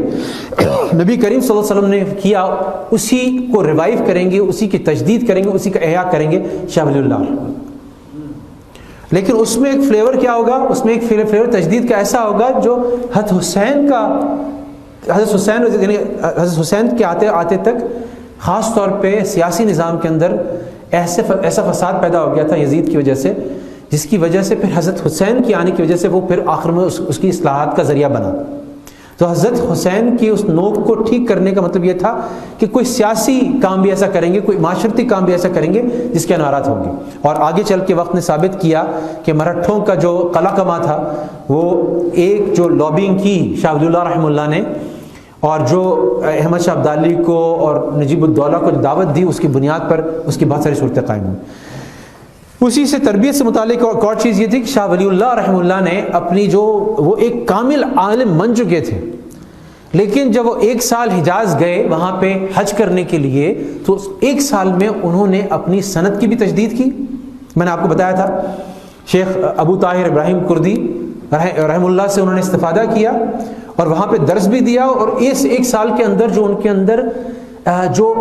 نبی کریم صلی اللہ علیہ وسلم نے کیا، اسی کو ریوائیو کریں گے، اسی کی تجدید کریں گے، اسی کا احیاء کریں گے شاہ ولی اللہ. لیکن اس میں ایک فلیور کیا ہوگا؟ اس میں ایک فلیور تجدید کا ایسا ہوگا جو حضرت حسین کے آتے تک خاص طور پہ سیاسی نظام کے اندر ایسا فساد پیدا ہو گیا تھا یزید کی وجہ سے، جس کی وجہ سے پھر حضرت حسین کی آنے کی وجہ سے وہ پھر آخر میں اس کی اصلاحات کا ذریعہ بنا. تو حضرت حسین کی اس نوک کو ٹھیک کرنے کا مطلب یہ تھا کہ کوئی سیاسی کام بھی ایسا کریں گے، کوئی معاشرتی کام بھی ایسا کریں گے جس کے انوارات ہوں گے. اور آگے چل کے وقت نے ثابت کیا کہ مرہٹھوں کا جو قلعہ کما تھا، وہ ایک جو لابینگ کی شاہ ولی اللہ رحمہ اللہ نے، اور جو احمد شاہ ابدالی کو اور نجیب الدولہ کو دعوت دی، اس کی بنیاد پر اس کی بہت ساری صورتیں قائم ہوئیں. اسی سے تربیت سے متعلق ایک اور چیز یہ تھی کہ شاہ ولی اللہ رحمہ اللہ نے اپنی وہ ایک کامل عالم بن چکے تھے، لیکن جب وہ 1 سال حجاز گئے وہاں پہ حج کرنے کے لیے، تو 1 سال میں انہوں نے اپنی سند کی بھی تجدید کی. میں نے آپ کو بتایا تھا شیخ ابو طاہر ابراہیم کردی رحمہ اللہ سے انہوں نے استفادہ کیا اور وہاں پہ درس بھی دیا. اور اس 1 سال کے اندر جو ان کے اندر جو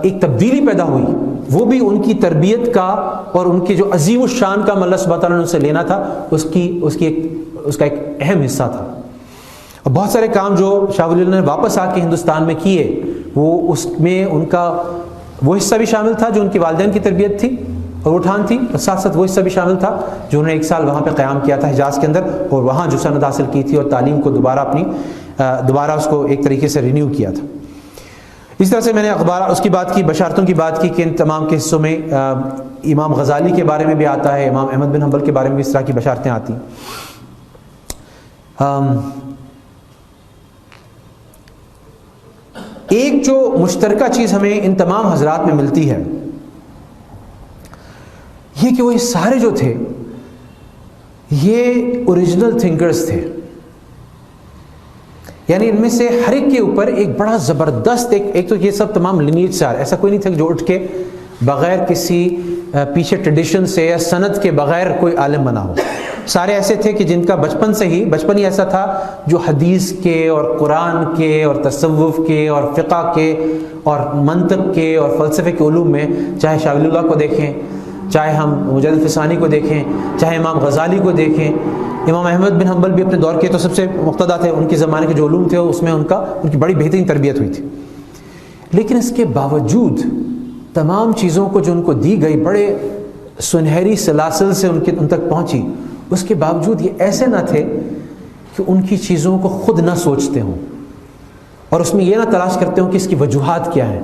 ایک تبدیلی پیدا ہوئی، وہ بھی ان کی تربیت کا اور ان کی جو عظیم الشان کا اللہ سبحانہ تعالیٰ نے ان سے لینا تھا، اس کا ایک اہم حصہ تھا. اور بہت سارے کام جو شاہ ولی اللہ نے واپس آ کے ہندوستان میں کیے، وہ اس میں ان کا وہ حصہ بھی شامل تھا جو ان کے والدین کی تربیت تھی اور اٹھان تھی، اور ساتھ ساتھ وہ حصہ بھی شامل تھا جو انہوں نے 1 سال وہاں پہ قیام کیا تھا حجاز کے اندر، اور وہاں جو سند حاصل کی تھی اور تعلیم کو دوبارہ اس کو ایک طریقے سے رینیو کیا تھا. اس طرح سے میں نے اس کی بات کی، بشارتوں کی بات کی کہ ان تمام کے حصوں میں امام غزالی کے بارے میں بھی آتا ہے، امام احمد بن حنبل کے بارے میں بھی اس طرح کی بشارتیں آتی ہیں۔ ایک جو مشترکہ چیز ہمیں ان تمام حضرات میں ملتی ہے یہ کہ وہ یہ سارے جو تھے یہ اوریجنل تھنکرز تھے، یعنی ان میں سے ہر ایک کے اوپر ایک بڑا زبردست ایک تو یہ سب تمام لینیج سے آ رہا ہے، ایسا کوئی نہیں تھا جو اٹھ کے بغیر کسی پیچھے ٹریڈیشن سے یا سند کے بغیر کوئی عالم بنا ہو۔ سارے ایسے تھے کہ جن کا بچپن ہی ایسا تھا جو حدیث کے اور قرآن کے اور تصوف کے اور فقہ کے اور منطق کے اور فلسفے کے علوم میں، چاہے شاہ ولی اللہ کو دیکھیں، چاہے ہم مجدد فسانی کو دیکھیں، چاہے امام غزالی کو دیکھیں، امام احمد بن حنبل بھی اپنے دور کے تو سب سے مقتدیٰ تھے، ان کے زمانے کے جو علوم تھے اس میں ان کی بڑی بہترین تربیت ہوئی تھی۔ لیکن اس کے باوجود تمام چیزوں کو جو ان کو دی گئی بڑے سنہری سلاسل سے ان تک پہنچی، اس کے باوجود یہ ایسے نہ تھے کہ ان کی چیزوں کو خود نہ سوچتے ہوں اور اس میں یہ نہ تلاش کرتے ہوں کہ اس کی وجوہات کیا ہیں،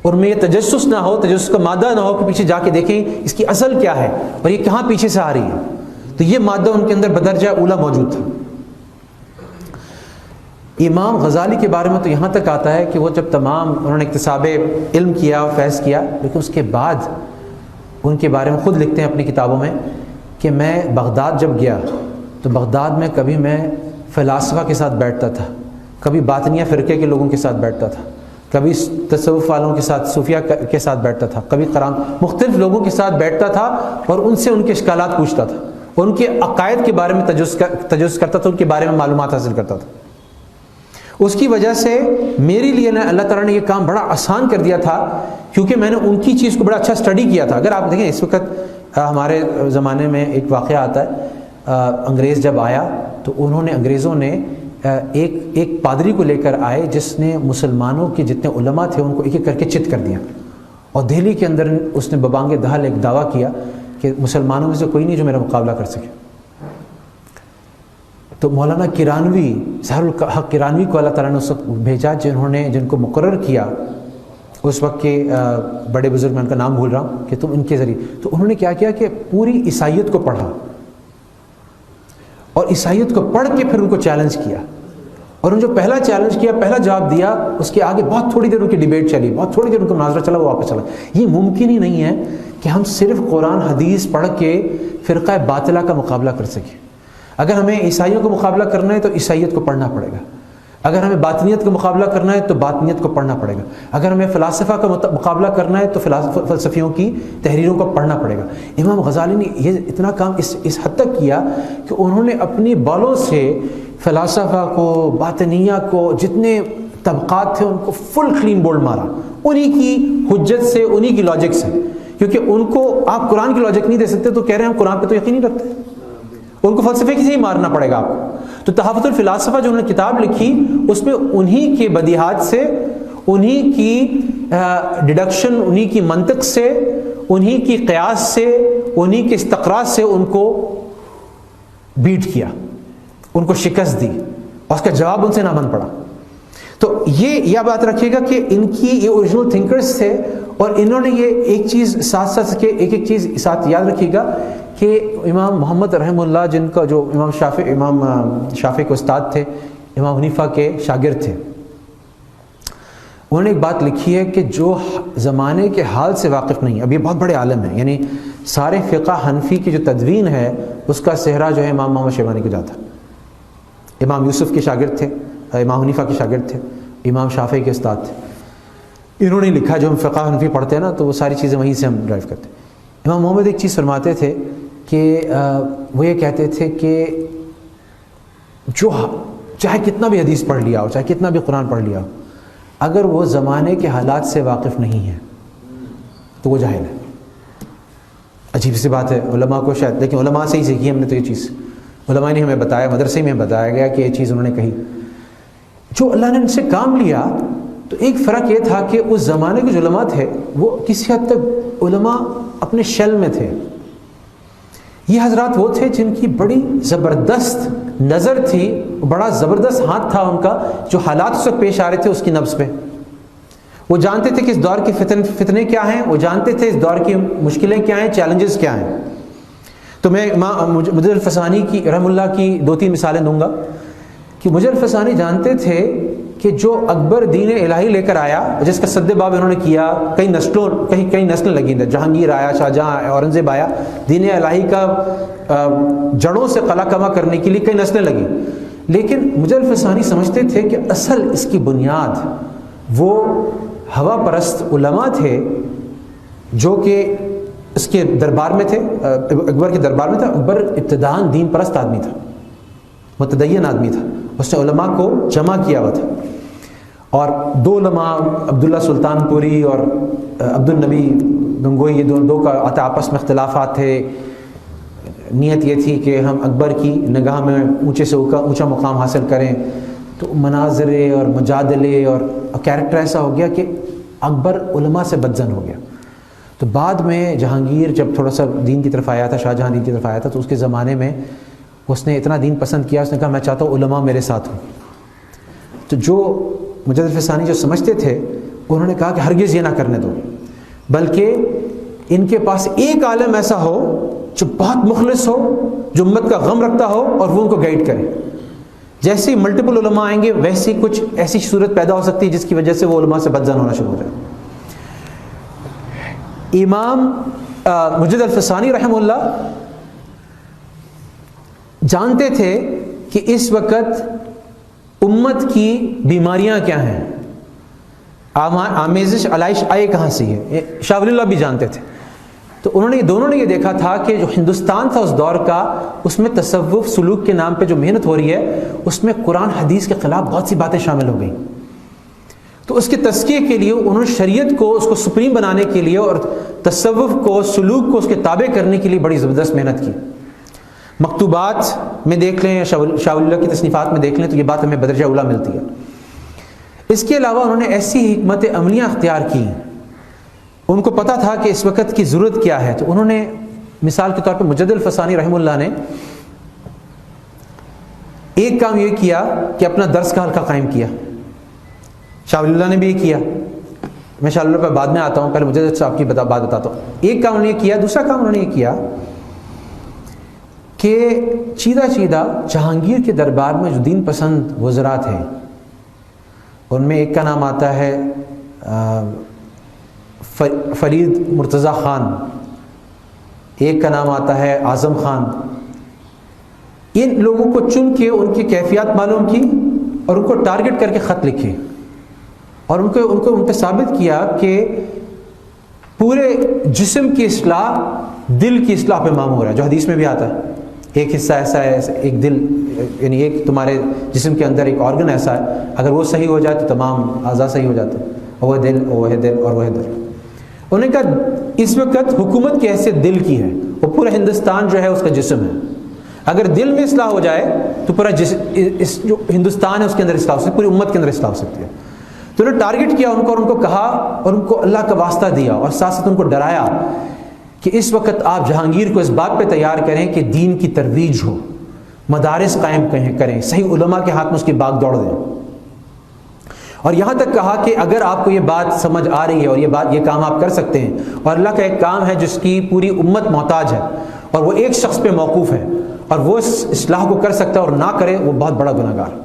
اور میں یہ تجسس نہ ہو، تجسس کا مادہ نہ ہو کہ پیچھے جا کے دیکھیں اس کی اصل کیا ہے اور یہ کہاں پیچھے سے آ رہی ہے۔ تو یہ مادہ ان کے اندر بدرجہ اولا موجود تھا۔ امام غزالی کے بارے میں تو یہاں تک آتا ہے کہ وہ جب تمام انہوں نے اکتساب علم کیا اور فیض کیا، لیکن اس کے بعد ان کے بارے میں خود لکھتے ہیں اپنی کتابوں میں کہ میں بغداد جب گیا تو بغداد میں کبھی میں فلاسفہ کے ساتھ بیٹھتا تھا، کبھی باطنیہ فرقے کے لوگوں کے ساتھ بیٹھتا تھا، کبھی تصوف والوں کے ساتھ، صوفیہ کے ساتھ بیٹھتا تھا، کبھی قرآن مختلف لوگوں کے ساتھ بیٹھتا تھا اور ان سے ان کے اشکالات پوچھتا تھا، ان کے عقائد کے بارے میں تجسس کرتا تھا، ان کے بارے میں معلومات حاصل کرتا تھا۔ اس کی وجہ سے میرے لیے اللہ تعالیٰ نے یہ کام بڑا آسان کر دیا تھا، کیونکہ میں نے ان کی چیز کو بڑا اچھا اسٹڈی کیا تھا۔ اگر آپ دیکھیں اس وقت ہمارے زمانے میں ایک واقعہ آتا ہے، انگریز جب آیا تو انگریزوں نے ایک پادری کو لے کر آئے جس نے مسلمانوں کے جتنے علماء تھے ان کو ایک ایک کر کے چت کر دیا، اور دہلی کے اندر اس نے ببانگ دہل ایک دعویٰ کیا کہ مسلمانوں میں سے کوئی نہیں جو میرا مقابلہ کر سکے۔ تو مولانا کرانوی، ظاہر الحق کرانوی کو اللہ تعالیٰ نے اس وقت بھیجا، جن کو مقرر کیا اس وقت کے بڑے بزرگ، میں ان کا نام بھول رہا ہوں، کہ تم ان کے ذریعے، تو انہوں نے کیا کیا کہ پوری عیسائیت کو پڑھا اور عیسائیت کو پڑھ کے پھر ان کو چیلنج کیا، اور انہوں نے جو پہلا چیلنج کیا، پہلا جواب دیا، اس کے آگے بہت تھوڑی دیر ان کی ڈیبیٹ چلی، بہت تھوڑی دیر ان کا مناظرہ چلا، وہ واپس چلا۔ یہ ممکن ہی نہیں ہے کہ ہم صرف قرآن حدیث پڑھ کے فرقہ باطلہ کا مقابلہ کر سکیں۔ اگر ہمیں عیسائیوں کو مقابلہ کرنا ہے تو عیسائیت کو پڑھنا پڑے گا، اگر ہمیں باطنیت کا مقابلہ کرنا ہے تو باطنیت کو پڑھنا پڑے گا، اگر ہمیں فلاسفہ کا مقابلہ کرنا ہے تو فلسفیوں کی تحریروں کو پڑھنا پڑے گا۔ امام غزالی نے یہ اتنا کام اس حد تک کیا کہ انہوں نے اپنی بالوں سے فلاسفہ کو، باطنیہ کو، جتنے طبقات تھے ان کو فل کلین بولڈ مارا، انہی کی حجت سے، انہی کی لاجک سے، کیونکہ ان کو آپ قرآن کی لاجک نہیں دے سکتے، تو کہہ رہے ہیں ہم قرآن پہ تو یقین نہیں رکھتے، ان کو فلسفے کی سے ہی مارنا پڑے گا آپ کو۔ تو تحفۃ الفلاسفہ جو انہوں نے کتاب لکھی، اس میں انہی کے بدیہات سے، انہی کی ڈیڈکشن، انہی کی منطق سے، انہی کی قیاس سے، انہی کے استقراء سے ان کو بیٹ کیا، ان کو شکست دی، اور اس کا جواب ان سے نہ بن پڑا۔ تو یہ بات رکھیے گا کہ ان کی یہ اوریجنل تھنکرز تھے، اور انہوں نے یہ ایک چیز ساتھ کے ایک چیز ساتھ یاد رکھیے گا کہ امام محمد رحمہ اللہ، جن کا جو امام شافعی کے استاد تھے، امام حنیفہ کے شاگرد تھے، انہوں نے ایک بات لکھی ہے کہ جو زمانے کے حال سے واقف نہیں، اب یہ بہت بڑے عالم ہیں، یعنی سارے فقہ حنفی کی جو تدوین ہے اس کا صحرا جو ہے امام محمد شیبانی کو جاتا۔ امام یوسف کے شاگرد تھے، امام حنیفہ کے شاگرد تھے، امام شافعی کے استاد تھے۔ انہوں نے لکھا، جو ہم فقہ حنفی پڑھتے ہیں نا تو وہ ساری چیزیں وہیں سے ہم ڈرائیو کرتے ہیں۔ امام محمد ایک چیز فرماتے تھے کہ وہ یہ کہتے تھے کہ جو چاہے کتنا بھی حدیث پڑھ لیا ہو، چاہے کتنا بھی قرآن پڑھ لیا ہو، اگر وہ زمانے کے حالات سے واقف نہیں ہے تو وہ جاہل ہے۔ عجیب سی بات ہے، علماء کو شاید، لیکن علماء سے ہی سیکھی ہم نے تو یہ چیز، علماء نے ہمیں بتایا، مدرسے میں بتایا گیا کہ یہ چیز انہوں نے کہی۔ جو اللہ نے ان سے کام لیا تو ایک فرق یہ تھا کہ اس زمانے کے جو علماء تھے وہ کسی حد تک علماء اپنے شیل میں تھے۔ یہ حضرات وہ تھے جن کی بڑی زبردست نظر تھی، بڑا زبردست ہاتھ تھا ان کا، جو حالات اس وقت پیش آ رہے تھے اس کی نبض پہ، وہ جانتے تھے کہ اس دور کے فتنے کیا ہیں، وہ جانتے تھے اس دور کی مشکلیں کیا ہیں، چیلنجز کیا ہیں۔ تو میں مجد الفسانی کی رحم اللہ کی 2-3 مثالیں دوں گا کہ مجد الفسانی جانتے تھے کہ جو اکبر دین الہی لے کر آیا، جس کا سد باب انہوں نے کیا، کئی نسلیں لگی تھیں، جہانگیر آیا، شاہجہاں، اورنگزیب آیا، دین الہی کا جڑوں سے قلع کما کرنے کے لیے کئی نسلیں لگیں، لیکن مجد الفسانی سمجھتے تھے کہ اصل اس کی بنیاد وہ ہوا پرست علماء تھے جو کہ اس کے دربار میں تھے، اکبر کے دربار میں تھا۔ اکبر ابتداءً دین پرست آدمی تھا، متدین آدمی تھا، اس نے علماء کو جمع کیا ہوا تھا، اور 2 علماء عبداللہ سلطان پوری اور عبد النبی گنگوئی، یہ دو کا آپس میں اختلافات تھے۔ نیت یہ تھی کہ ہم اکبر کی نگاہ میں اونچے سے اونچا مقام حاصل کریں، تو مناظرے اور مجادلے اور کیریکٹر ایسا ہو گیا کہ اکبر علماء سے بدظن ہو گیا۔ تو بعد میں جہانگیر جب تھوڑا سا دین کی طرف آیا تھا، شاہجہاں دین کی طرف آیا تھا، تو اس کے زمانے میں اس نے اتنا دین پسند کیا، اس نے کہا میں چاہتا ہوں علماء میرے ساتھ ہوں۔ تو جو مجد الفسانی جو سمجھتے تھے، انہوں نے کہا کہ ہرگز یہ نہ کرنے دو، بلکہ ان کے پاس ایک عالم ایسا ہو جو بہت مخلص ہو، جو امت کا غم رکھتا ہو، اور وہ ان کو گائیڈ کرے۔ جیسے ہی ملٹیپل علماء آئیں گے، ویسی کچھ ایسی صورت پیدا ہو سکتی ہے جس کی وجہ سے وہ علماء سے بدظن ہونا شروع ہو جائے۔ امام مجد الفسانی رحمہ اللہ جانتے تھے کہ اس وقت امت کی بیماریاں کیا ہیں، آمیزش علائش آئے کہاں سے ہے، شاہ ولی اللہ بھی جانتے تھے۔ تو دونوں نے یہ دیکھا تھا کہ جو ہندوستان تھا اس دور کا، اس میں تصوف سلوک کے نام پہ جو محنت ہو رہی ہے، اس میں قرآن حدیث کے خلاف بہت سی باتیں شامل ہو گئیں۔ تو اس کے تزکیے کے لیے انہوں نے شریعت کو اس کو سپریم بنانے کے لیے اور تصوف کو، سلوک کو اس کے تابع کرنے کے لیے بڑی زبردست محنت کی۔ مکتوبات میں دیکھ لیں، شاہ ولی اللہ کی تصنیفات میں دیکھ لیں، تو یہ بات ہمیں بدرجہ اولیٰ ملتی ہے۔ اس کے علاوہ انہوں نے ایسی حکمت عملیاں اختیار کی، ان کو پتہ تھا کہ اس وقت کی ضرورت کیا ہے۔ تو انہوں نے مثال کے طور پہ مجد الفسانی رحمہ اللہ نے ایک کام یہ کیا کہ اپنا درس کا حلقہ قائم کیا۔ شاہ ولی اللہ نے بھی یہ کیا، میں شاہ ولی اللہ پہ بعد میں آتا ہوں، پہلے مجد صاحب کی بات بتاتا ہوں۔ ایک کام انہوں نے کیا، دوسرا کام انہوں نے یہ کیا کہ چیدہ جہانگیر کے دربار میں جو دین پسند وزراء تھے، ان میں ایک کا نام آتا ہے فرید مرتضیٰ خان، ایک کا نام آتا ہے اعظم خان۔ ان لوگوں کو چن کے ان کی کیفیات معلوم کی اور ان کو ٹارگٹ کر کے خط لکھے، اور ان پہ ثابت کیا کہ پورے جسم کی اصلاح دل کی اصلاح پہ معمور ہو رہا ہے، جو حدیث میں بھی آتا ہے۔ ایک حصہ ایسا ہے، ایک دل، یعنی ایک تمہارے جسم کے اندر ایک آرگن ایسا ہے، اگر وہ صحیح ہو جائے تو تمام اعضاء صحیح ہو جاتے ہیں، وہ دل، وہ دل اور وہ دل۔ انہوں نے کہا اس وقت حکومت کی حیثیت دل کی ہے، وہ پورا ہندوستان جو ہے اس کا جسم ہے، اگر دل میں اصلاح ہو جائے تو پورا جو ہندوستان ہے اس کے اندر اصلاح ہو سکتی ہے، پوری امت کے اندر اصلاح ہو سکتی ہے۔ تو انہوں نے ٹارگٹ کیا ان کو، اور ان کو کہا، اور ان کو اللہ کا واسطہ دیا، اور ساتھ ساتھ ان کو ڈرایا کہ اس وقت آپ جہانگیر کو اس بات پہ تیار کریں کہ دین کی ترویج ہو، مدارس قائم کریں، صحیح علماء کے ہاتھ میں اس کی باغ دوڑ دیں۔ اور یہاں تک کہا کہ اگر آپ کو یہ بات سمجھ آ رہی ہے اور یہ کام آپ کر سکتے ہیں، اور اللہ کا ایک کام ہے جس کی پوری امت محتاج ہے اور وہ ایک شخص پہ موقوف ہے، اور وہ اس اصلاح کو کر سکتا ہے اور نہ کرے، وہ بہت بڑا گناہ گار۔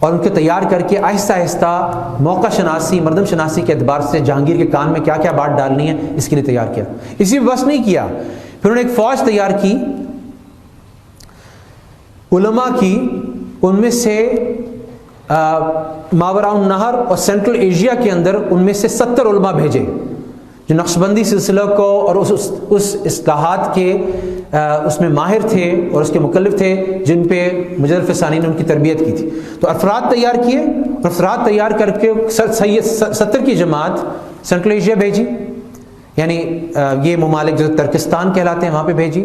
اور ان کو تیار کر کے آہستہ آہستہ موقع شناسی، مردم شناسی کے اعتبار سے جہانگیر کے کان میں کیا کیا بات ڈالنی ہے اس کے لیے تیار کیا۔ اسی میں بس نہیں کیا، پھر انہوں نے ایک فوج تیار کی علماء کی، ان میں سے ماوراء النہر اور سینٹرل ایشیا کے اندر ان میں سے 70 علماء بھیجے جو نقشبندی سلسلہ کو اور اس اصلاحات کے اس میں ماہر تھے اور اس کے مکلف تھے، جن پہ مجد الفسانی نے ان کی تربیت کی تھی۔ تو افراد تیار کیے، اور افراد تیار کر کے 70 کی جماعت سینٹرل ایشیا بھیجی، یعنی یہ ممالک جو ترکستان کہلاتے ہیں وہاں پہ بھیجی۔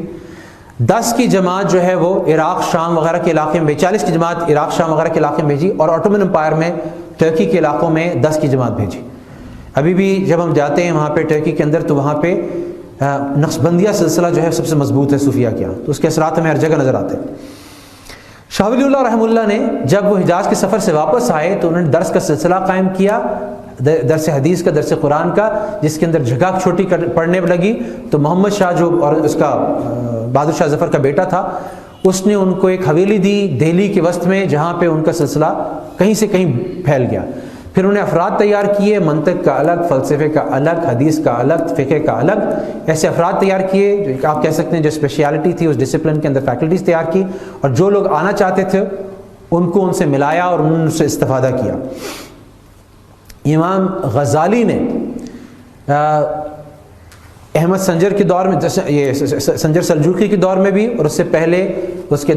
10 کی جماعت جو ہے وہ عراق شام وغیرہ کے علاقے میں، 40 کی جماعت عراق شام وغیرہ کے علاقے میں بھیجی، اور آٹومن امپائر میں ترکی کے علاقوں میں 10 کی جماعت بھیجی۔ ابھی بھی جب ہم جاتے ہیں وہاں پہ ٹرکی کے اندر، تو وہاں پہ نقشبندیہ سلسلہ جو ہے سب سے مضبوط ہے صوفیہ کے یہاں، تو اس کے اثرات ہمیں ہر جگہ نظر آتے ہیں۔ شاہ ولی اللہ رحمہ اللہ نے جب وہ حجاز کے سفر سے واپس آئے تو انہوں نے درس کا سلسلہ قائم کیا، درس حدیث کا، درس قرآن کا، جس کے اندر جگہ چھوٹی پڑنے لگی تو محمد شاہ جو اور اس کا بہادر شاہ ظفر کا بیٹا تھا، اس نے ان کو ایک حویلی دی دہلی کے وسط میں، جہاں پہ ان کا سلسلہ کہیں سے کہیں پھیل گیا۔ پھر انہیں افراد تیار کیے، منطق کا الگ، فلسفے کا الگ، حدیث کا الگ، فقہ کا الگ، ایسے افراد تیار کیے جو آپ کہہ سکتے ہیں جو اسپیشیلٹی تھی اس ڈسپلن کے اندر فیکلٹیز تیار کی، اور جو لوگ آنا چاہتے تھے ان کو ان سے ملایا اور ان سے استفادہ کیا۔ امام غزالی نے احمد سنجر کے دور میں، یہ سنجر سلجوقی کے دور میں بھی، اور اس سے پہلے اس کے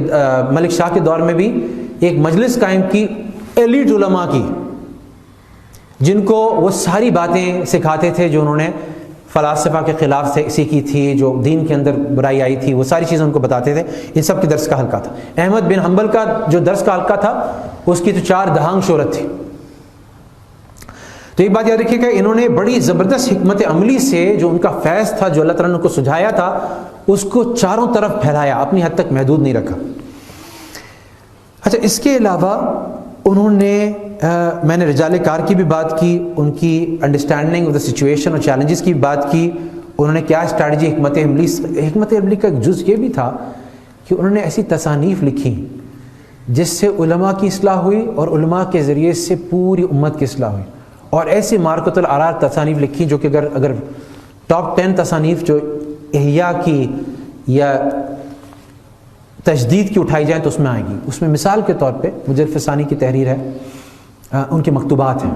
ملک شاہ کے دور میں بھی ایک مجلس قائم کی ایلیٹ علماء کی، جن کو وہ ساری باتیں سکھاتے تھے جو انہوں نے فلاسفہ کے خلاف سیکھی تھی، جو دین کے اندر برائی آئی تھی، وہ ساری چیزیں ان کو بتاتے تھے۔ ان سب کے درس کا حلقہ تھا۔ احمد بن حنبل کا جو درس کا حلقہ تھا اس کی تو 4 دہانگ شہرت تھی۔ تو ایک بات یاد رکھیے کہ انہوں نے بڑی زبردست حکمت عملی سے جو ان کا فیض تھا، جو اللہ تعالیٰ نے ان کو سجھایا تھا، اس کو چاروں طرف پھیلایا، اپنی حد تک محدود نہیں رکھا۔ اچھا، اس کے علاوہ انہوں نے میں نے رجال کار کی بھی بات کی، ان کی انڈرسٹینڈنگ آف دا سچویشن اور چیلنجز کی بھی بات کی۔ انہوں نے کیا اسٹریٹجی، حکمت عملی کا ایک جز یہ بھی تھا کہ انہوں نے ایسی تصانیف لکھی جس سے علماء کی اصلاح ہوئی اور علماء کے ذریعے سے پوری امت کی اصلاح ہوئی، اور ایسی مارکۃ الآراء تصانیف لکھی جو کہ اگر ٹاپ 10 تصانیف جو احیاء کی یا تجدید کی اٹھائی جائیں تو اس میں آئے گی۔ اس میں مثال کے طور پہ مجلد ثانی کی تحریر ہے، ان کے مکتوبات ہیں۔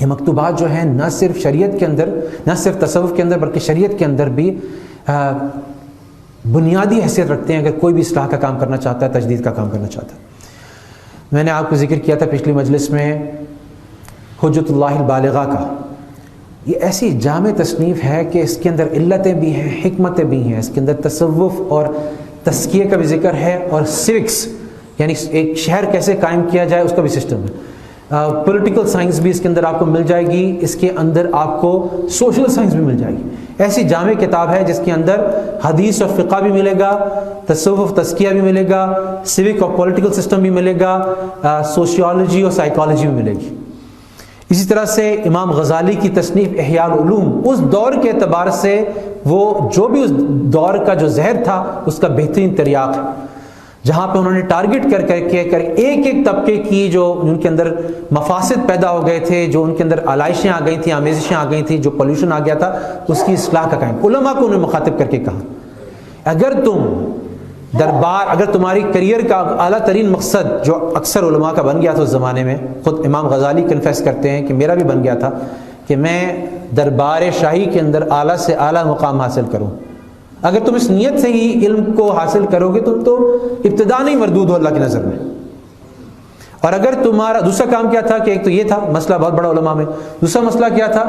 یہ مکتوبات جو ہیں نہ صرف شریعت کے اندر، نہ صرف تصوف کے اندر، بلکہ شریعت کے اندر بھی بنیادی حیثیت رکھتے ہیں اگر کوئی بھی اصلاح کا کام کرنا چاہتا ہے، تجدید کا کام کرنا چاہتا ہے۔ میں نے آپ کو ذکر کیا تھا پچھلی مجلس میں حجت اللہ البالغہ کا۔ یہ ایسی جامع تصنیف ہے کہ اس کے اندر علتیں بھی ہیں، حکمتیں بھی ہیں، اس کے اندر تصوف اور تزکیہ کا بھی ذکر ہے، اور سوکس یعنی ایک شہر کیسے قائم کیا جائے اس کا بھی سسٹم ہے۔ پولیٹیکل سائنس بھی اس کے اندر آپ کو مل جائے گی، اس کے اندر آپ کو سوشل سائنس بھی مل جائے گی۔ ایسی جامع کتاب ہے جس کے اندر حدیث اور فقہ بھی ملے گا، تصوف تزکیہ بھی ملے گا، سیوک اور پولیٹیکل سسٹم بھی ملے گا، سوشیالوجی اور سائیکالوجی بھی ملے گی۔ اسی طرح سے امام غزالی کی تصنیف احیاء العلوم، اس دور کے اعتبار سے وہ جو بھی اس دور کا جو زہر تھا اس کا بہترین تریاق ہے، جہاں پہ انہوں نے ٹارگٹ کر ایک ایک طبقے کی جو ان کے اندر مفاسد پیدا ہو گئے تھے، جو ان کے اندر آلائشیں آ گئی تھیں، آمیزشیں آ گئی تھیں، جو پولیوشن آ گیا تھا، اس کی اصلاح کا قائم علماء کو انہوں نے مخاطب کر کے کہا اگر تمہاری کریئر کا اعلیٰ ترین مقصد جو اکثر علماء کا بن گیا تھا اس زمانے میں، خود امام غزالی کنفیس کرتے ہیں کہ میرا بھی بن گیا تھا کہ میں دربار شاہی کے اندر اعلیٰ سے اعلیٰ مقام حاصل کروں۔ اگر تم اس نیت سے ہی علم کو حاصل کرو گے تم تو ابتدا نہیں مردود ہو اللہ کی نظر میں۔ اور اگر تمہارا دوسرا کام کیا تھا کہ ایک تو یہ تھا مسئلہ بہت بڑا علماء میں، دوسرا مسئلہ کیا تھا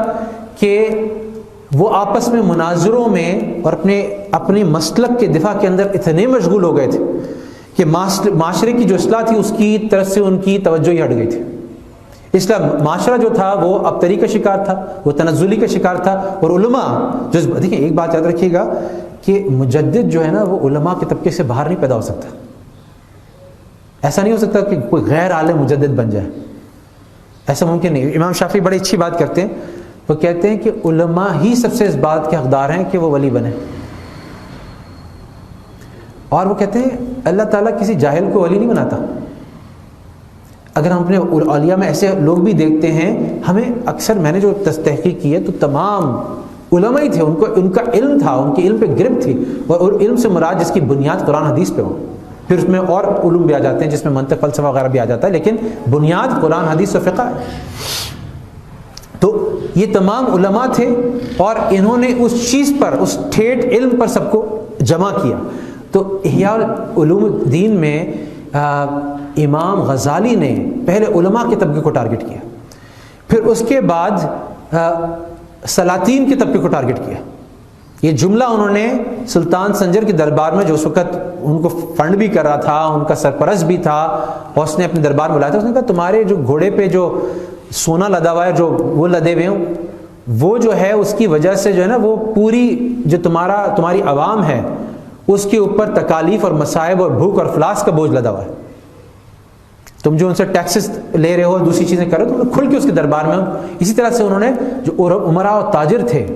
کہ وہ آپس میں مناظروں میں اور اپنے مسلک کے دفاع کے اندر اتنے مشغول ہو گئے تھے کہ معاشرے کی جو اصلاح تھی اس کی طرف سے ان کی توجہ ہی ہٹ گئی تھی۔ اس لیے معاشرہ جو تھا وہ ابتری کا شکار تھا، وہ تنزلی کا شکار تھا، اور علماء جو دیکھیں ایک بات یاد رکھیے گا کہ مجدد جو ہے نا وہ علماء کے طبقے سے باہر نہیں پیدا ہو سکتا۔ ایسا نہیں ہو سکتا کہ کوئی غیر عالم مجدد بن جائے، ایسا ممکن نہیں۔ امام شافعی بڑی اچھی بات کرتے ہیں، وہ کہتے ہیں کہ علماء ہی سب سے اس بات کے حقدار ہیں کہ وہ ولی بنے، اور وہ کہتے ہیں اللہ تعالیٰ کسی جاہل کو ولی نہیں بناتا۔ اگر ہم اپنے اولیاء میں ایسے لوگ بھی دیکھتے ہیں، ہمیں اکثر میں نے جو تحقیق کی ہے تو تمام علماء ہی تھے، ان کا علم تھا، ان کے علم پہ گرفت تھی، اور علم سے مراد جس کی بنیاد قرآن حدیث پہ ہو، پھر اس میں اور علوم بھی آ جاتے ہیں جس میں منطق فلسفہ وغیرہ بھی آ جاتا ہے، لیکن بنیاد قرآن حدیث و فقہ ہے۔ تو یہ تمام علماء تھے اور انہوں نے اس چیز پر، اس ٹھیٹ علم پر سب کو جمع کیا۔ تو احیاء علوم الدین میں امام غزالی نے پہلے علماء کے طبقے کو ٹارگٹ کیا، پھر اس کے بعد سلاطین کے طبقے کو ٹارگٹ کیا۔ یہ جملہ انہوں نے سلطان سنجر کے دربار میں، جو اس وقت ان کو فنڈ بھی کر رہا تھا، ان کا سرپرست بھی تھا، اور اس نے اپنے دربار میں بلایا تھا، اس نے کہا تمہارے جو گھوڑے پہ جو سونا لدا ہوا ہے، جو وہ لدے ہوئے ہوں، وہ جو ہے اس کی وجہ سے جو ہے نا وہ پوری جو تمہاری عوام ہے اس کے اوپر تکالیف اور مصائب اور بھوک اور افلاس کا بوجھ لدا ہوا ہے۔ تم جو ان سے ٹیکسز لے رہے ہو دوسری چیزیں کر رہے ہو، تو انہوں نے کھل کے اس کے دربار میں. اسی طرح سے انہوں نے جو عمراء اور تاجر تھے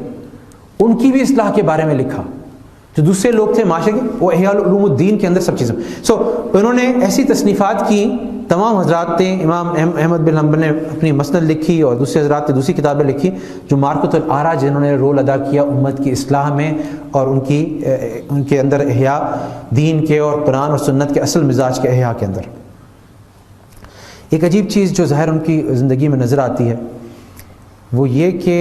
ان کی بھی اصلاح کے بارے میں لکھا، جو دوسرے لوگ تھے معاشرے کے، وہ احیاء العلوم الدین کے اندر سب چیزیں. انہوں نے ایسی تصنیفات کی. تمام حضرات نے، امام احمد بن حنبل نے اپنی مسند لکھی اور دوسرے حضرات نے دوسری کتابیں لکھی جو مارکۃ الآراء، جنہوں نے رول ادا کیا امت کی اصلاح میں اور ان کے اندر احیاء دین کے اور قرآن اور سنت کے اصل مزاج کے احیاء کے اندر. ایک عجیب چیز جو ظاہر ان کی زندگی میں نظر آتی ہے وہ یہ کہ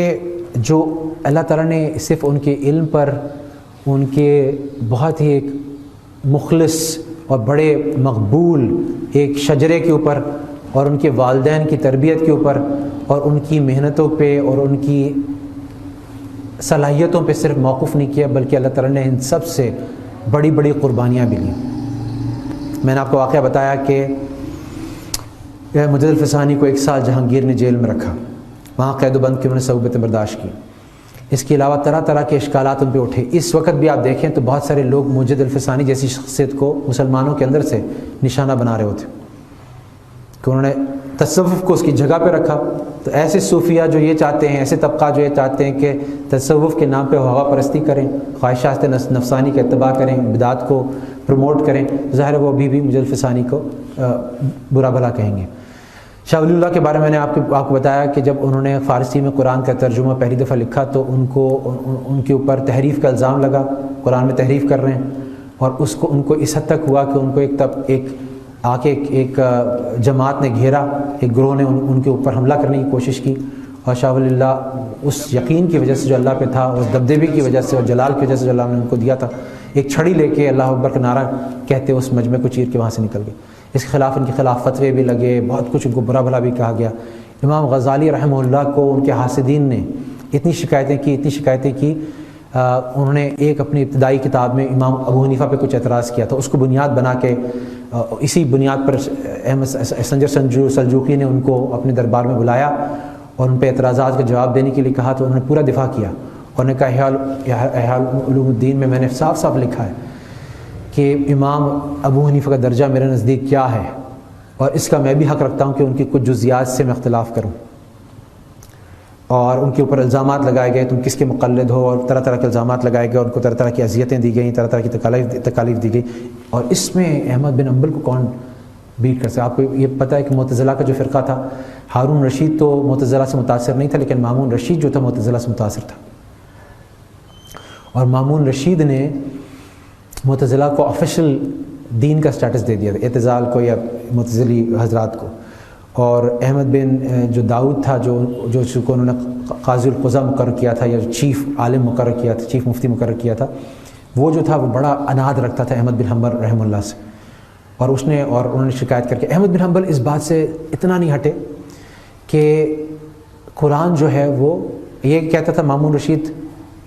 جو اللہ تعالیٰ نے صرف ان کے علم پر، ان کے بہت ہی ایک مخلص اور بڑے مقبول ایک شجرے کے اوپر اور ان کے والدین کی تربیت کے اوپر اور ان کی محنتوں پہ اور ان کی صلاحیتوں پہ صرف موقف نہیں کیا، بلکہ اللہ تعالیٰ نے ان سب سے بڑی بڑی قربانیاں بھی لیں. میں نے آپ کو واقعہ بتایا کہ مجد الفسانی کو 1 سال جہانگیر نے جیل میں رکھا، وہاں قید و بند کی انہوں نے صعوبتیں برداشت کی. اس کے علاوہ طرح طرح کے اشکالات ان پہ اٹھے. اس وقت بھی آپ دیکھیں تو بہت سارے لوگ مجد الفسانی جیسی شخصیت کو مسلمانوں کے اندر سے نشانہ بنا رہے ہوتے کہ انہوں نے تصوف کو اس کی جگہ پہ رکھا. تو ایسے صوفیہ جو یہ چاہتے ہیں، ایسے طبقہ جو یہ چاہتے ہیں کہ تصوف کے نام پہ ہوا پرستی کریں، خواہشات نفسانی کا اتباع کریں، بدعات کو پروموٹ کریں، ظاہر ہے وہ ابھی مجد الفسانی کو برا بھلا کہیں گے. شاہ ولی اللہ کے بارے میں نے آپ کو بتایا کہ جب انہوں نے فارسی میں قرآن کا ترجمہ پہلی دفعہ لکھا تو ان کے اوپر تحریف کا الزام لگا، قرآن میں تحریف کر رہے ہیں، اور ان کو اس حد تک ہوا کہ ان کو ایک جماعت نے گھیرا، ایک گروہ نے ان کے اوپر حملہ کرنے کی کوشش کی. اور شاہ ولی اللہ اس یقین کی وجہ سے جو اللہ پہ تھا، اس دبدبے کی وجہ سے اور جلال کی وجہ سے جو اللہ نے ان کو دیا تھا، ایک چھڑی لے کے اللہ اکبر کا نعرہ کہتے اس مجمع کو چیر کے وہاں سے نکل گئے. اس کے خلاف ان کے خلاف فتوے بھی لگے، بہت کچھ ان کو برا بھلا بھی کہا گیا. امام غزالی رحمہ اللہ کو ان کے حاسدین نے اتنی شکایتیں کی انہوں نے ایک اپنی ابتدائی کتاب میں امام ابو حنیفہ پہ کچھ اعتراض کیا تھا، اس کو بنیاد بنا کے اسی بنیاد پر احمد اسفنجر سلجوقی نے ان کو اپنے دربار میں بلایا اور ان پہ اعتراضات کا جواب دینے کے لیے کہا. تو انہوں نے پورا دفاع کیا اور نے کہا احیاء علوم الدین میں نے صاف صاف لکھا ہے کہ امام ابو حنیفہ کا درجہ میرے نزدیک کیا ہے، اور اس کا میں بھی حق رکھتا ہوں کہ ان کی کچھ جزیات سے میں اختلاف کروں. اور ان کے اوپر الزامات لگائے گئے، تم کس کے مقلد ہو، اور طرح طرح کے الزامات لگائے گئے، ان کو طرح طرح کی اذیتیں دی گئیں، طرح طرح کی تکالیف دی گئی. اور اس میں احمد بن حنبل کو کون بیٹ کر سکتا؟ آپ کو یہ پتہ ہے کہ معتزلہ کا جو فرقہ تھا، ہارون رشید تو معتزلہ سے متاثر نہیں تھا، لیکن مامون رشید جو تھا معتزلہ سے متاثر تھا. اور مامون رشید نے معتزلہ کو آفیشل دین کا سٹیٹس دے دیا تھا، اعتزال کو یا معتزلی حضرات کو. اور احمد بن جو داؤد تھا جو کو انہوں نے قاضی القضاء مقرر کیا تھا یا چیف عالم مقرر کیا تھا، چیف مفتی مقرر کیا تھا، وہ جو تھا وہ بڑا اناد رکھتا تھا احمد بن حنبل رحمہ اللہ سے. اور انہوں نے شکایت کر کے احمد بن حنبل اس بات سے اتنا نہیں ہٹے کہ قرآن جو ہے وہ یہ کہتا تھا، مامون رشید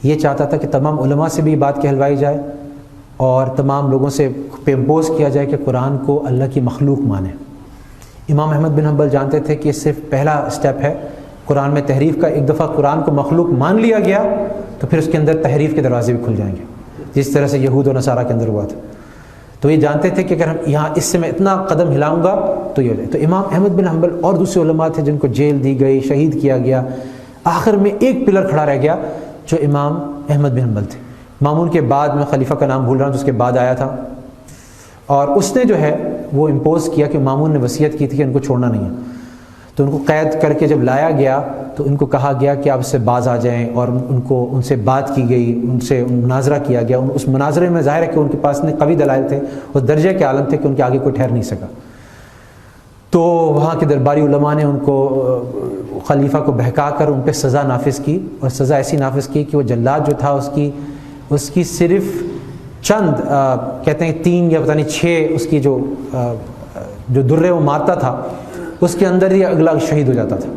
یہ چاہتا تھا کہ تمام علماء سے بھی بات کہلوائی جائے اور تمام لوگوں سے امپوز کیا جائے کہ قرآن کو اللہ کی مخلوق مانیں. امام احمد بن حنبل جانتے تھے کہ یہ صرف پہلا سٹیپ ہے قرآن میں تحریف کا. ایک دفعہ قرآن کو مخلوق مان لیا گیا تو پھر اس کے اندر تحریف کے دروازے بھی کھل جائیں گے، جس طرح سے یہود و نصارہ کے اندر ہوا تھا. تو یہ جانتے تھے کہ اگر ہم یہاں اس سے میں اتنا قدم ہلاؤں گا تو یہ ہو جائے. تو امام احمد بن حنبل اور دوسرے علماء تھے جن کو جیل دی گئی، شہید کیا گیا. آخر میں ایک پلر کھڑا رہ گیا جو امام احمد بن حنبل تھے. مامون کے بعد میں خلیفہ کا نام بھول رہا ہوں جس کے بعد آیا تھا، اور اس نے جو ہے وہ امپوز کیا کہ مامون نے وصیت کی تھی کہ ان کو چھوڑنا نہیں ہے. تو ان کو قید کر کے جب لایا گیا تو ان کو کہا گیا کہ آپ اس سے باز آ جائیں، اور ان سے بات کی گئی، ان سے مناظرہ کیا گیا. اس مناظرے میں ظاہر ہے کہ ان کے پاس اتنے قوی دلائل تھے، اس درجے کے عالم تھے کہ ان کے آگے کوئی ٹھہر نہیں سکا. تو وہاں کے درباری علماء نے ان کو خلیفہ کو بہکا کر ان پہ سزا نافذ کی، اور سزا ایسی نافذ کی کہ وہ جلاد جو تھا اس کی صرف چند کہتے ہیں 3 یا پتہ نہیں 6 اس کی جو درے وہ مارتا تھا اس کے اندر ہی اگلا شہید ہو جاتا تھا.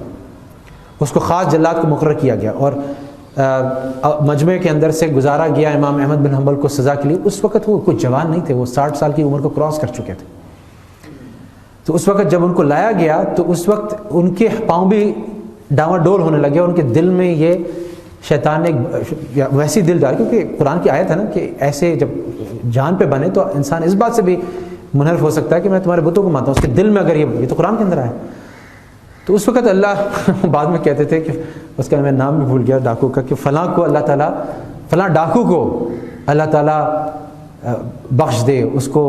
اس کو خاص جلاد کو مقرر کیا گیا اور مجمع کے اندر سے گزارا گیا امام احمد بن حنبل کو سزا کے لیے. اس وقت وہ کوئی جوان نہیں تھے، وہ 60 سال کی عمر کو کراس کر چکے تھے. تو اس وقت جب ان کو لایا گیا تو اس وقت ان کے پاؤں بھی ڈاواں ڈول ہونے لگے، ان کے دل میں یہ شیطان نے ویسی دل ڈال، کیونکہ قرآن کی آیت ہے نا کہ ایسے جب جان پہ بنے تو انسان اس بات سے بھی منحرف ہو سکتا ہے کہ میں تمہارے بتوں کو مانتا ہوں، اس کے دل میں اگر یہ تو قرآن کے اندر آیا. تو اس وقت اللہ بعد میں کہتے تھے کہ اس کا میں نام بھی بھول گیا ڈاکو کا، کہ فلاں کو اللہ تعالیٰ، فلاں ڈاکو کو اللہ تعالیٰ بخش دے، اس کو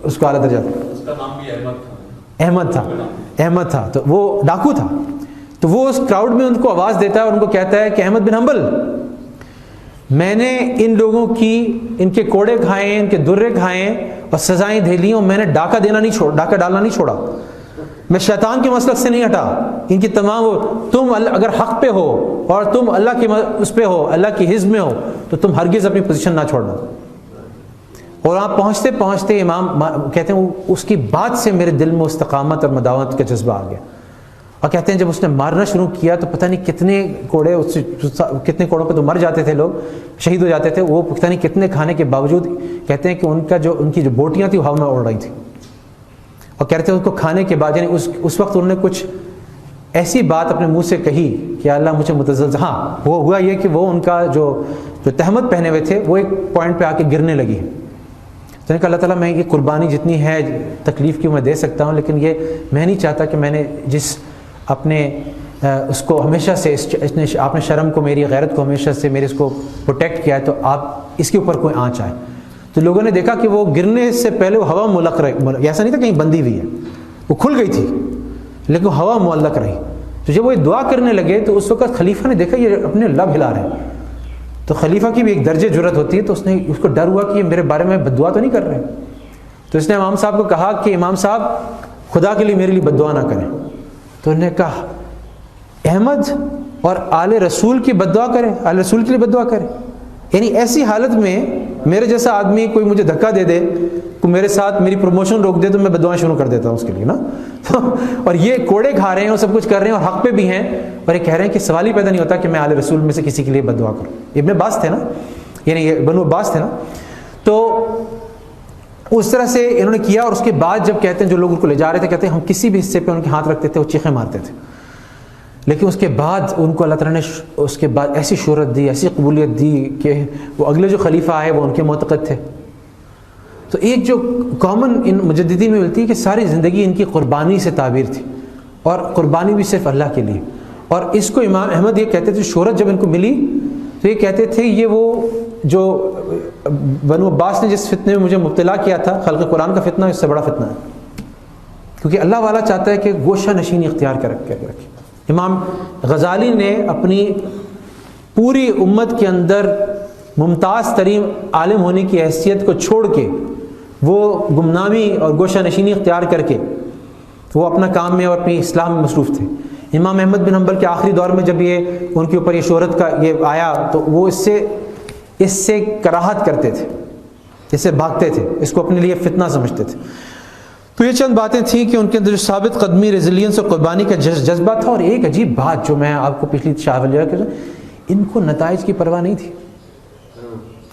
اعلیٰ درجہ. اس کا نام بھی احمد تھا، تو وہ ڈاکو تھا. تو وہ اس کراؤڈ میں ان کو آواز دیتا ہے اور ان کو کہتا ہے کہ احمد بن حنبل، میں نے ان لوگوں کی، ان کے کوڑے کھائے، ان کے درے کھائے اور سزائیں دے لی، اور میں نے ڈاکہ ڈالنا نہیں چھوڑا. میں شیطان کے مسلک سے نہیں ہٹا. ان کی تمام تم اگر حق پہ ہو اور تم اللہ کی اس پہ ہو، اللہ کی حزب میں ہو، تو تم ہرگز اپنی پوزیشن نہ چھوڑنا. اور آپ پہنچتے پہنچتے امام کہتے ہیں اس کی بات سے میرے دل میں استقامت اور مداومت کا جذبہ آ گیا. اور کہتے ہیں جب اس نے مارنا شروع کیا تو پتہ نہیں کتنے کوڑوں پہ تو مر جاتے تھے، لوگ شہید ہو جاتے تھے. وہ پتہ نہیں کتنے کھانے کے باوجود کہتے ہیں کہ ان کی جو بوٹیاں تھیں وہ ہوا میں اڑ رہی تھیں. اور کہتے ہیں اس کو کھانے کے بعد، یعنی اس وقت انہوں نے کچھ ایسی بات اپنے منہ سے کہی کہ اللہ مجھے متزلزل. ہاں وہ ہوا یہ کہ وہ ان کا جو تہمت پہنے ہوئے تھے وہ ایک پوائنٹ پہ آ کے گرنے لگی. تو نے کہا اللہ تعالیٰ میں یہ قربانی جتنی ہے تکلیف کی میں دے سکتا ہوں، لیکن یہ میں نہیں چاہتا کہ میں نے جس اپنے اس کو ہمیشہ سے آپ نے شرم کو، میری غیرت کو ہمیشہ سے میرے اس کو پروٹیکٹ کیا ہے، تو آپ اس کے اوپر کوئی آنچ آئے. تو لوگوں نے دیکھا کہ وہ گرنے سے پہلے وہ ہوا ملک رہی، ایسا نہیں تھا کہیں بندی ہوئی ہے، وہ کھل گئی تھی لیکن وہ ہوا معلق رہی. تو جب وہ دعا کرنے لگے تو اس وقت خلیفہ نے دیکھا یہ اپنے لب ہلا رہے ہیں. تو خلیفہ کی بھی ایک درجے جرت ہوتی ہے، تو اس کو ڈر ہوا کہ یہ میرے بارے میں بد دعا تو نہیں کر رہے. تو اس نے امام صاحب کو کہا کہ امام صاحب خدا کے لیے میرے لیے بد دعا نہ کریں. تو انہوں نے کہا احمد اور آل رسول کی بد دعا کرے، آل رسول کے لیے بد دعا کرے. یعنی ایسی حالت میں میرے جیسا آدمی کوئی مجھے دھکا دے دے، کوئی میرے ساتھ میری پروموشن روک دے، تو میں بد دعائیں شروع کر دیتا ہوں اس کے لیے نا. اور یہ کوڑے کھا رہے ہیں اور سب کچھ کر رہے ہیں اور حق پہ بھی ہیں، اور یہ کہہ رہے ہیں کہ سوال ہی پیدا نہیں ہوتا کہ میں آل رسول میں سے کسی کے لیے بد دعا کروں. ابن عباس تھے نا، یعنی یہ بنو عباس تھے نا. تو اس طرح سے انہوں نے کیا. اور اس کے بعد جب کہتے ہیں جو لوگ ان کو لے جا رہے تھے، کہتے ہیں ہم کسی بھی حصے پہ ان کے ہاتھ رکھتے تھے وہ چیخیں مارتے تھے. لیکن اس کے بعد ان کو اللہ تعالیٰ نے اس کے بعد ایسی شہرت دی، ایسی قبولیت دی کہ وہ اگلے جو خلیفہ آئے وہ ان کے معتقد تھے. تو ایک جو کامن ان مجددین میں ملتی ہے کہ ساری زندگی ان کی قربانی سے تعبیر تھی، اور قربانی بھی صرف اللہ کے لیے. اور اس کو امام احمد یہ کہتے تھے، شہرت جب ان کو ملی تو یہ کہتے تھے یہ وہ جو بنو عباس نے جس فتنے میں مجھے مبتلا کیا تھا، خلق قرآن کا فتنہ، اس سے بڑا فتنہ ہے. کیونکہ اللہ والا چاہتا ہے کہ گوشہ نشینی اختیار کر کے رکھے. امام غزالی نے اپنی پوری امت کے اندر ممتاز ترین عالم ہونے کی حیثیت کو چھوڑ کے وہ گمنامی اور گوشہ نشینی اختیار کر کے وہ اپنا کام میں اور اپنی اصلاح میں مصروف تھے. امام احمد بن حنبل کے آخری دور میں جب یہ ان کے اوپر یہ شہرت کا یہ آیا تو وہ اس سے کراہت کرتے تھے، اس سے بھاگتے تھے، اس کو اپنے لیے فتنہ سمجھتے تھے. تو یہ چند باتیں تھیں کہ ان کے اندر جو ثابت قدمی، ریزیلینس اور قربانی کا جذبہ تھا. اور ایک عجیب بات جو میں آپ کو پچھلی شاہ ان کو نتائج کی پرواہ نہیں تھی.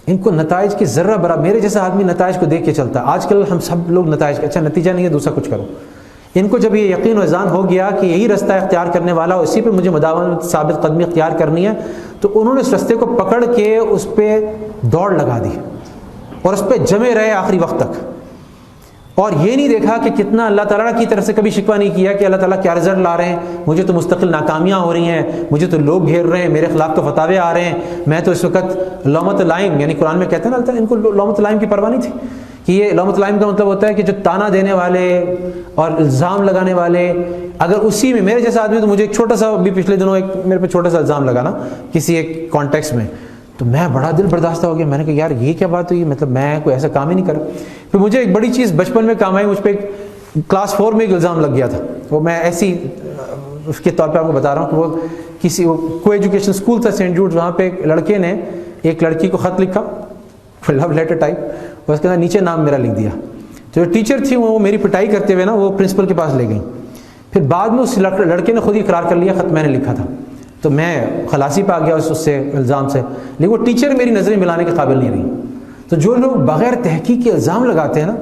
ان کو نتائج کی ذرہ برابر، میرے جیسا آدمی نتائج کو دیکھ کے چلتا ہے. آج کل ہم سب لوگ نتائج کا، اچھا نتیجہ نہیں ہے دوسرا کچھ کرو. ان کو جب یہ یقین و اذعان ہو گیا کہ یہی رستہ اختیار کرنے والا، اسی پہ مجھے مداومت ثابت قدمی اختیار کرنی ہے، تو انہوں نے اس رستے کو پکڑ کے اس پہ دوڑ لگا دی اور اس پہ جمے رہے آخری وقت تک. اور یہ نہیں دیکھا کہ کتنا اللہ تعالیٰ کی طرف سے کبھی شکوہ نہیں کیا کہ اللہ تعالیٰ کیا رزلٹ لا رہے ہیں، مجھے تو مستقل ناکامیاں ہو رہی ہیں، مجھے تو لوگ گھیر رہے ہیں، میرے خلاف تو فتاوے آ رہے ہیں، میں تو اس وقت لومۃ لائم، یعنی قرآن میں کہتے ہیں نا اللہ تعالیٰ ان کو لومۃ لائم کی پرواہ نہیں تھی. کہ یہ لومۃ لائم کا مطلب ہوتا ہے کہ جو تانا دینے والے اور الزام لگانے والے، اگر اسی میں میرے جیسا آدمی، تو مجھے ایک چھوٹا سا بھی پچھلے دنوں ایک میرے پہ چھوٹا سا الزام لگا نا کسی ایک کانٹیکس میں، تو میں بڑا دل برداشتہ ہو گیا. میں نے کہا یار یہ کیا بات ہوئی، مطلب میں کوئی ایسا کام ہی نہیں کرا. پھر مجھے ایک بڑی چیز بچپن میں کام آئی، مجھ پہ ایک کلاس 4 میں ایک الزام لگ گیا تھا. وہ میں ایسی اس کے طور پہ آپ کو بتا رہا ہوں کہ وہ کسی کو ایجوکیشن اسکول تھا سینٹ جوڈ، وہاں پہ ایک لڑکے نے ایک لڑکی کو خط لکھا، لو لیٹر ٹائپ، اور اس کے اندر نیچے نام میرا لکھ دیا. جو ٹیچر تھی وہ میری پٹائی کرتے ہوئے نا وہ پرنسپل کے پاس لے گئیں. پھر بعد میں اس لڑکے نے خود ہی اقرار کر لیا خط میں نے لکھا تھا. تو میں خلاصی پہ آ گیا اس سے الزام سے، لیکن وہ ٹیچر میری نظریں ملانے کے قابل نہیں رہی. تو جو لوگ بغیر تحقیق کے الزام لگاتے ہیں نا،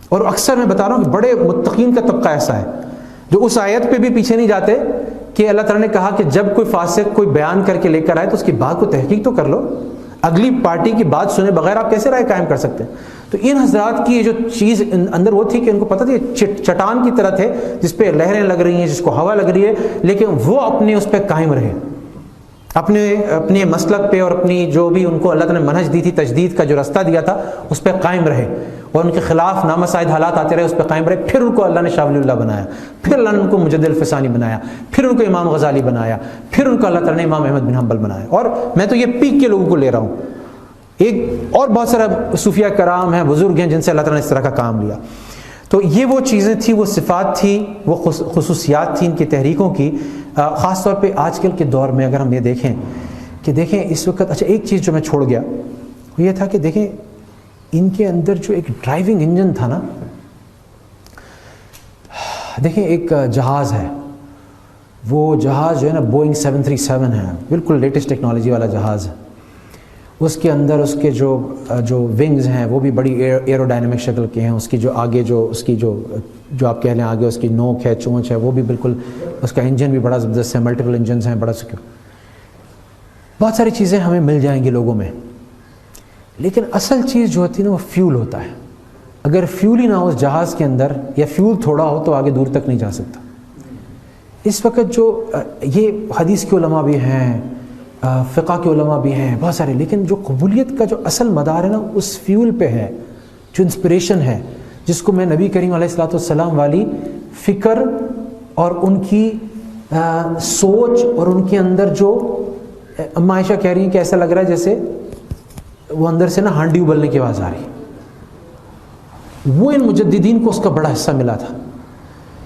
اور اکثر میں بتا رہا ہوں کہ بڑے متقین کا طبقہ ایسا ہے جو اس آیت پہ بھی پیچھے نہیں جاتے کہ اللہ تعالیٰ نے کہا کہ جب کوئی فاسق کوئی بیان کر کے لے کر آئے تو اس کی بات کو تحقیق تو کر لو. اگلی پارٹی کی بات سنے بغیر آپ کیسے رائے قائم کر سکتے ہیں؟ تو ان حضرات کی جو چیز اندر وہ تھی کہ ان کو پتہ تھی چٹان کی طرح تھے جس پہ لہریں لگ رہی ہیں، جس کو ہوا لگ رہی ہے، لیکن وہ اپنے اس پہ قائم رہے، اپنے مسلک پہ، اور اپنی جو بھی ان کو اللہ تعالیٰ نے منہج دی تھی، تجدید کا جو رستہ دیا تھا اس پہ قائم رہے، اور ان کے خلاف نامساعد حالات آتے رہے، اس پہ قائم رہے. پھر ان کو اللہ نے شاہ ولی اللہ بنایا، پھر اللہ نے ان کو مجدد الفسانی بنایا، پھر ان کو امام غزالی بنایا، پھر ان کو اللہ تعالیٰ نے امام احمد بن حنبل بنایا. اور میں تو یہ پیک کے لوگوں کو لے رہا ہوں، ایک اور بہت سارا صوفیہ کرام ہیں، بزرگ ہیں جن سے اللہ تعالیٰ نے اس طرح کا کام لیا. تو یہ وہ چیزیں تھیں، وہ صفات تھیں، وہ خصوصیات تھیں ان کی تحریکوں کی. خاص طور پہ آج کل کے دور میں اگر ہم یہ دیکھیں کہ اس وقت، اچھا ایک چیز جو میں چھوڑ گیا وہ یہ تھا کہ دیکھیں ان کے اندر جو ایک ڈرائیونگ انجن تھا نا، دیکھیں ایک جہاز ہے، وہ جہاز جو ہے نا بوئنگ 737 ہے، بالکل لیٹسٹ ٹیکنالوجی والا جہاز ہے. اس کے اندر اس کے جو ونگز ہیں وہ بھی بڑی ایرو ڈائنامک شکل کے ہیں. اس کی جو آگے اس کی جو آپ کہہ لیں آگے اس کی نوک ہے، چونچ ہے، وہ بھی بالکل، اس کا انجن بھی بڑا زبردست ہے، ملٹیپل انجنز ہیں، بڑا سیکیور. بہت ساری چیزیں ہمیں مل جائیں گی لوگوں میں، لیکن اصل چیز جو ہوتی ہے نا وہ فیول ہوتا ہے. اگر فیول ہی نہ ہو اس جہاز کے اندر، یا فیول تھوڑا ہو، تو آگے دور تک نہیں جا سکتا. اس وقت جو یہ حدیث کے علماء بھی ہیں، فقہ کے علماء بھی ہیں بہت سارے، لیکن جو قبولیت کا جو اصل مدار ہے نا اس فیول پہ ہے، جو انسپریشن ہے، جس کو میں نبی کریم علیہ الصلوۃ والسلام والی فکر اور ان کی سوچ اور ان کے اندر جو، اما عائشہ کہہ رہی ہیں کہ ایسا لگ رہا ہے جیسے وہ اندر سے نا ہانڈی ابلنے کی آواز آ رہی. وہ ان مجددین کو اس کا بڑا حصہ ملا تھا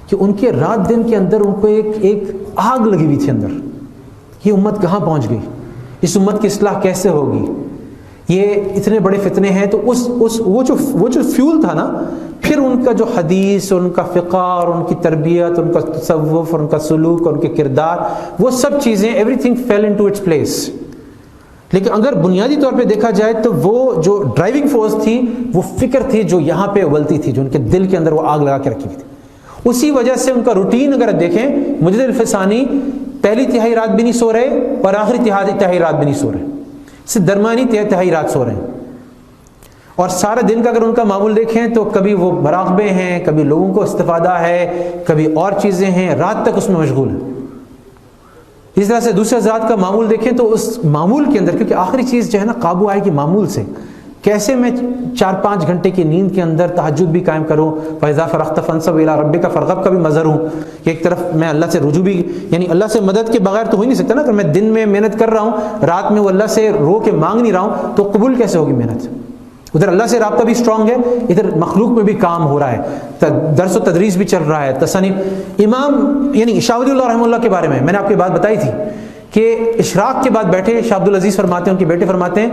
کہ ان کے رات دن کے اندر ان کو ایک آگ لگی ہوئی تھی اندر. یہ امت کہاں پہنچ گئی، اس امت کی اصلاح کیسے ہوگی، یہ اتنے بڑے فتنے ہیں. تو وہ جو فیول تھا نا، پھر ان کا جو حدیث اور ان کا فقہ اور ان کی تربیت، ان کا تصوف اور ان کا سلوک اور ان کے کردار، وہ سب چیزیں everything fell into its place. لیکن اگر بنیادی طور پہ دیکھا جائے تو وہ جو ڈرائیونگ فورس تھی وہ فکر تھی جو یہاں پہ ابلتی تھی، جو ان کے دل کے اندر وہ آگ لگا کے رکھی ہوئی تھی. اسی وجہ سے ان کا روٹین اگر دیکھیں، مجدد الفسانی پہلی تہائی رات بھی نہیں سو رہے اور آخری تہائی رات بھی نہیں سو رہے، صرف درمیانی تہائی رات سو رہے ہیں. اور سارے دن کا اگر ان کا معمول دیکھیں تو کبھی وہ مراقبے ہیں، کبھی لوگوں کو استفادہ ہے، کبھی اور چیزیں ہیں، رات تک اس میں مشغول ہیں. اس طرح سے دوسرے حضرات کا معمول دیکھیں تو اس معمول کے اندر، کیونکہ آخری چیز جو ہے نا قابو آئے گی معمول سے. کیسے میں 4-5 گھنٹے کی نیند کے اندر تہجد بھی قائم کروں، فَإِذَا فَرَغْتَ فَانْصَبْ إِلَىٰ رَبِّكَ فَارْغَب کا بھی مظہر ہوں کہ ایک طرف میں اللہ سے رجوع بھی، یعنی اللہ سے مدد کے بغیر تو ہو ہی نہیں سکتا نا. اگر میں دن میں محنت کر رہا ہوں، رات میں وہ اللہ سے رو کے مانگ نہیں رہا ہوں، تو قبول کیسے ہوگی محنت؟ ادھر اللہ سے رابطہ بھی اسٹرانگ ہے، ادھر مخلوق میں بھی کام ہو رہا ہے، درس و تدریس بھی چل رہا ہے، تصانیف. امام یعنی شاہ ولی اللہ رحمہ اللہ کے بارے میں نے آپ کو بات بتائی تھی کہ اشراق کے بعد بیٹھے، شاہ عبد العزیز فرماتے ہیں، ان کے بیٹے فرماتے ہیں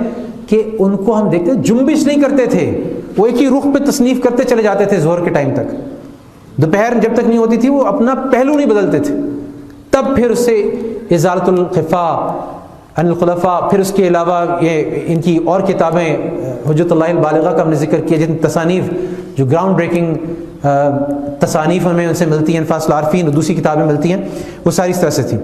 کہ ان کو ہم دیکھتے ہیں جنبش نہیں کرتے تھے، وہ ایک ہی رخ پہ تصنیف کرتے چلے جاتے تھے ظہر کے ٹائم تک. دوپہر جب تک نہیں ہوتی تھی وہ اپنا پہلو نہیں بدلتے تھے. تب پھر اس سے ازالۃ الخفا عن الخلفاء، پھر اس کے علاوہ یہ ان کی اور کتابیں، حجت اللہ البالغہ کا ہم نے ذکر کیا، جن تصانیف جو گراؤنڈ بریکنگ تصانیف ہمیں ان سے ملتی ہیں، انفاس العارفین اور دوسری کتابیں ملتی ہیں، وہ ساری اس طرح سے تھیں.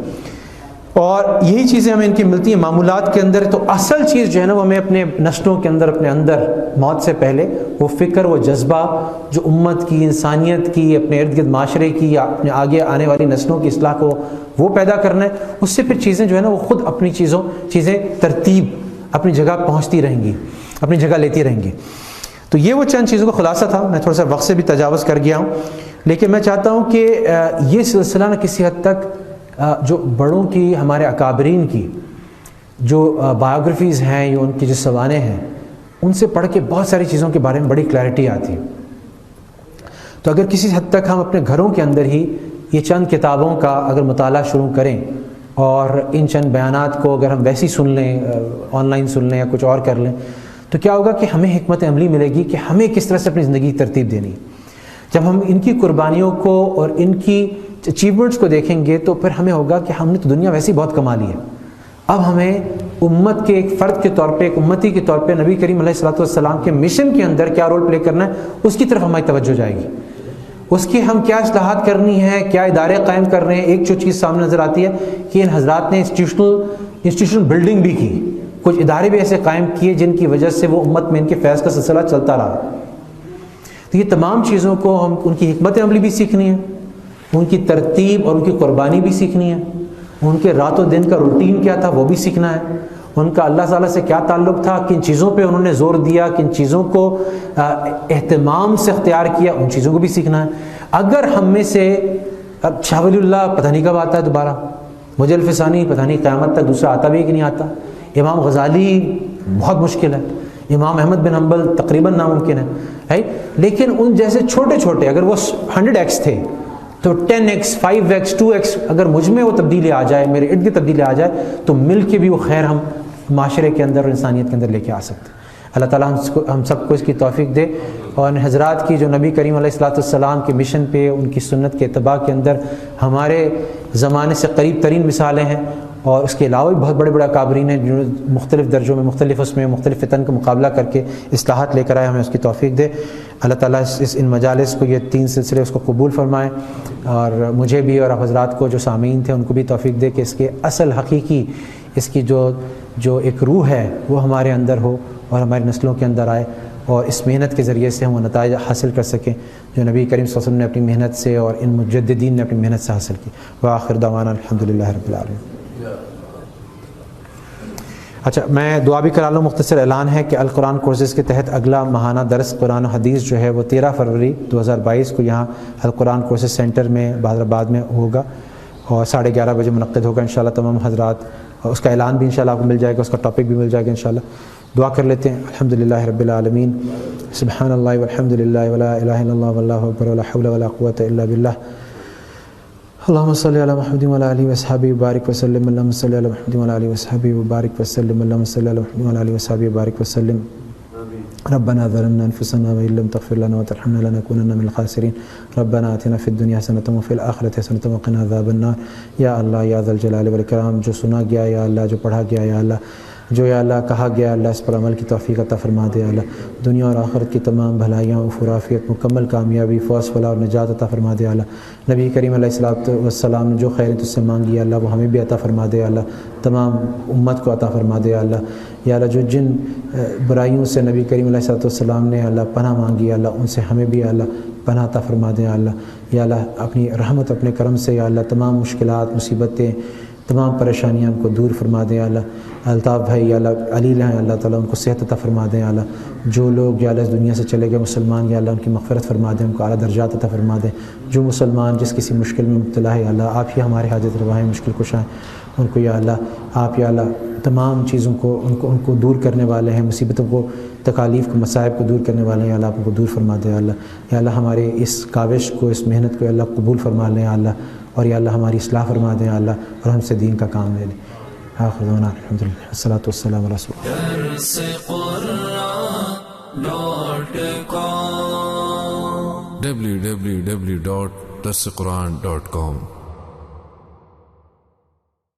اور یہی چیزیں ہمیں ان کی ملتی ہیں معمولات کے اندر. تو اصل چیز جو ہے نا وہ ہمیں اپنے نسلوں کے اندر، اپنے اندر موت سے پہلے وہ فکر، وہ جذبہ جو امت کی، انسانیت کی، اپنے ارد گرد معاشرے کی، یا اپنے آگے آنے والی نسلوں کی اصلاح کو وہ پیدا کرنا ہے. اس سے پھر چیزیں جو ہے نا وہ خود اپنی چیزیں ترتیب اپنی جگہ پہنچتی رہیں گی، اپنی جگہ لیتی رہیں گی. تو یہ وہ چند چیزوں کا خلاصہ تھا. میں تھوڑا سا وقت سے بھی تجاوز کر گیا ہوں، لیکن میں چاہتا ہوں کہ یہ سلسلہ نہ کسی حد تک جو بڑوں کی، ہمارے اکابرین کی جو بایوگرافیز ہیں یا ان کی جو سوانح ہیں، ان سے پڑھ کے بہت ساری چیزوں کے بارے میں بڑی کلیئرٹی آتی ہے. تو اگر کسی حد تک ہم اپنے گھروں کے اندر ہی یہ چند کتابوں کا اگر مطالعہ شروع کریں اور ان چند بیانات کو اگر ہم ویسی سن لیں، آن لائن سن لیں یا کچھ اور کر لیں، تو کیا ہوگا کہ ہمیں حکمت عملی ملے گی کہ ہمیں کس طرح سے اپنی زندگی کی ترتیب دینی. جب ہم ان کی قربانیوں کو اور ان کی اچیومنٹس کو دیکھیں گے تو پھر ہمیں ہوگا کہ ہم نے تو دنیا ویسی بہت کما لی ہے. اب ہمیں امت کے ایک فرد کے طور پہ، ایک امتی کے طور پہ نبی کریم علیہ الصلوۃ والسلام کے مشن کے اندر کیا رول پلے کرنا ہے، اس کی طرف ہماری توجہ جائے گی. اس کی ہم کیا اصلاحات کرنی ہے، کیا ادارے قائم کر رہے ہیں. ایک جو چیز سامنے نظر آتی ہے کہ ان حضرات نے انسٹیٹیوشنل بلڈنگ بھی کی. کچھ ادارے بھی ایسے قائم کیے جن کی وجہ سے وہ امت میں ان کے فیض کا سلسلہ چلتا رہا. تو یہ تمام چیزوں کو ہم ان کی حکمت عملی بھی سیکھنی ہے, ان کی ترتیب اور ان کی قربانی بھی سیکھنی ہے, ان کے رات و دن کا روٹین کیا تھا وہ بھی سیکھنا ہے, ان کا اللہ تعالیٰ سے کیا تعلق تھا, کن چیزوں پہ انہوں نے زور دیا, کن چیزوں کو اہتمام سے اختیار کیا, ان چیزوں کو بھی سیکھنا ہے. اگر ہم میں سے اب شاہ ولی اللہ پتہ نہیں کب آتا ہے دوبارہ, مجھے الفسانی پتہ نہیں قیامت تک دوسرا آتا بھی کہ نہیں آتا, امام غزالی بہت مشکل ہے, امام احمد بن حنبل تقریباً ناممکن ہے, لیکن ان جیسے چھوٹے چھوٹے اگر وہ 100x تھے تو 10x 5x 2x اگر مجھ میں وہ تبدیلی آ جائے, میرے ارد گرد تبدیلی آ جائے, تو مل کے بھی وہ خیر ہم معاشرے کے اندر اور انسانیت کے اندر لے کے آ سکتے ہیں. اللہ تعالیٰ ہم سب کو اس کی توفیق دے, اور حضرات کی جو نبی کریم علیہ الصلوۃ والسلام کے مشن پہ, ان کی سنت کے اتباع کے اندر ہمارے زمانے سے قریب ترین مثالیں ہیں, اور اس کے علاوہ بھی بہت بڑے بڑے اکابرین ہیں جو مختلف درجوں میں مختلف فتن کا مقابلہ کر کے اصلاحات لے کر آئے, ہمیں اس کی توفیق دے. اللہ تعالیٰ ان مجالس کو, یہ 3 سلسلے اس کو قبول فرمائے, اور مجھے بھی اور آپ حضرات کو جو سامعین تھے ان کو بھی توفیق دے کہ اس کے اصل حقیقی اس کی جو ایک روح ہے وہ ہمارے اندر ہو اور ہماری نسلوں کے اندر آئے, اور اس محنت کے ذریعے سے ہم وہ نتائج حاصل کر سکیں جو نبی کریم صلی اللہ علیہ وسلم نے اپنی محنت سے اور ان مجددین نے اپنی محنت سے حاصل کی. وآخر دعوانا الحمدللہ رب العالمین. اچھا, میں دعا بھی کرا لوں. مختصر اعلان ہے کہ القرآن کورسز کے تحت اگلا ماہانہ درس قرآن و حدیث جو ہے وہ 13 فروری 2022 کو یہاں القرآن کورسز سینٹر میں بہادرآباد میں ہوگا, اور 11:30 بجے منعقد ہوگا انشاءاللہ. تمام حضرات, اس کا اعلان بھی انشاءاللہ آپ کو مل جائے گا, اس کا ٹاپک بھی مل جائے گا انشاءاللہ. دعا کر لیتے ہیں. الحمدللہ رب العالمین, سبحان اللہ والحمدللہ ولا الہ الا اللہ واللہ اکبر ولا حول ولا قوة الا باللہ. اللهم صل على محمد وعلى آله وصحبه وبارك وسلم. اللهم صل على محمد وعلى آله وصحبه وبارك وسلم. اللهم صل على محمد وعلى آله وصحبه وبارك وسلم. ربنا ظلمنا أنفسنا وإن لم تغفر لنا وترحمنا لنكونن من الخاسرين. ربنا آتنا في الدنيا حسنة وفي الآخرة حسنة وقنا عذاب النار. یا اللہ یا ذا الجلال والإکرام, جو سنا گیا یا اللہ, جو پڑھا گیا یا اللہ, جو یا اللہ کہا گیا اللہ, اس پر عمل کی توفیق عطا فرما دے. اللہ دنیا اور آخرت کی تمام بھلائیاں, عافیت, مکمل کامیابی, فوز فلاح اور نجات عطا فرما دے. اللہ نبی کریم علیہ الصلوۃ والسلام نے جو خیر تجھ سے مانگی اللہ وہ ہمیں بھی عطا فرما دے. اللہ تمام امت کو عطا فرما دے. اللہ یا اللہ جو جن برائیوں سے نبی کریم علیہ الصلوۃ والسلام نے اللہ پناہ مانگی اللہ ان سے ہمیں بھی اللہ پناہ عطا فرما دے. اللہ یا اللہ اپنی رحمت اپنے کرم سے یا اللہ تمام مشکلات, مصیبتیں, تمام پریشانیاں ان کو دور فرما دیں. اللہ الطاف بھائی یا اللہ علیل ہیں, اللہ تعالیٰ ان کو صحت عطا فرما دیں. اللہ جو لوگ یا اللہ اس دنیا سے چلے گئے مسلمان, یا اللہ ان کی مغفرت فرما دیں, ان کو اعلیٰ درجات عطا فرما دیں. جو مسلمان جس کسی مشکل میں مبتلا ہے اللہ آپ ہی ہمارے حاجت روا ہیں, مشکل کشا ہیں, ان کو یا اللہ آپ یا اللہ تمام چیزوں کو ان کو دور کرنے والے ہیں, مصیبتوں کو, تکالیف کو, مصائب کو دور کرنے والے ہیں. اللہ آپ ان کو دور فرما دیں. اللہ یا اللہ ہمارے اس کاوش کو, اس محنت کو اللہ قبول فرما لیں اللہ, اور یا اللہ ہماری اصلاح فرما دیں اللہ, اور ہم سے دین کا کام لے لیں. آخر دعوانا الحمدللہ والصلاۃ والسلام علی رسول www.darsequran.com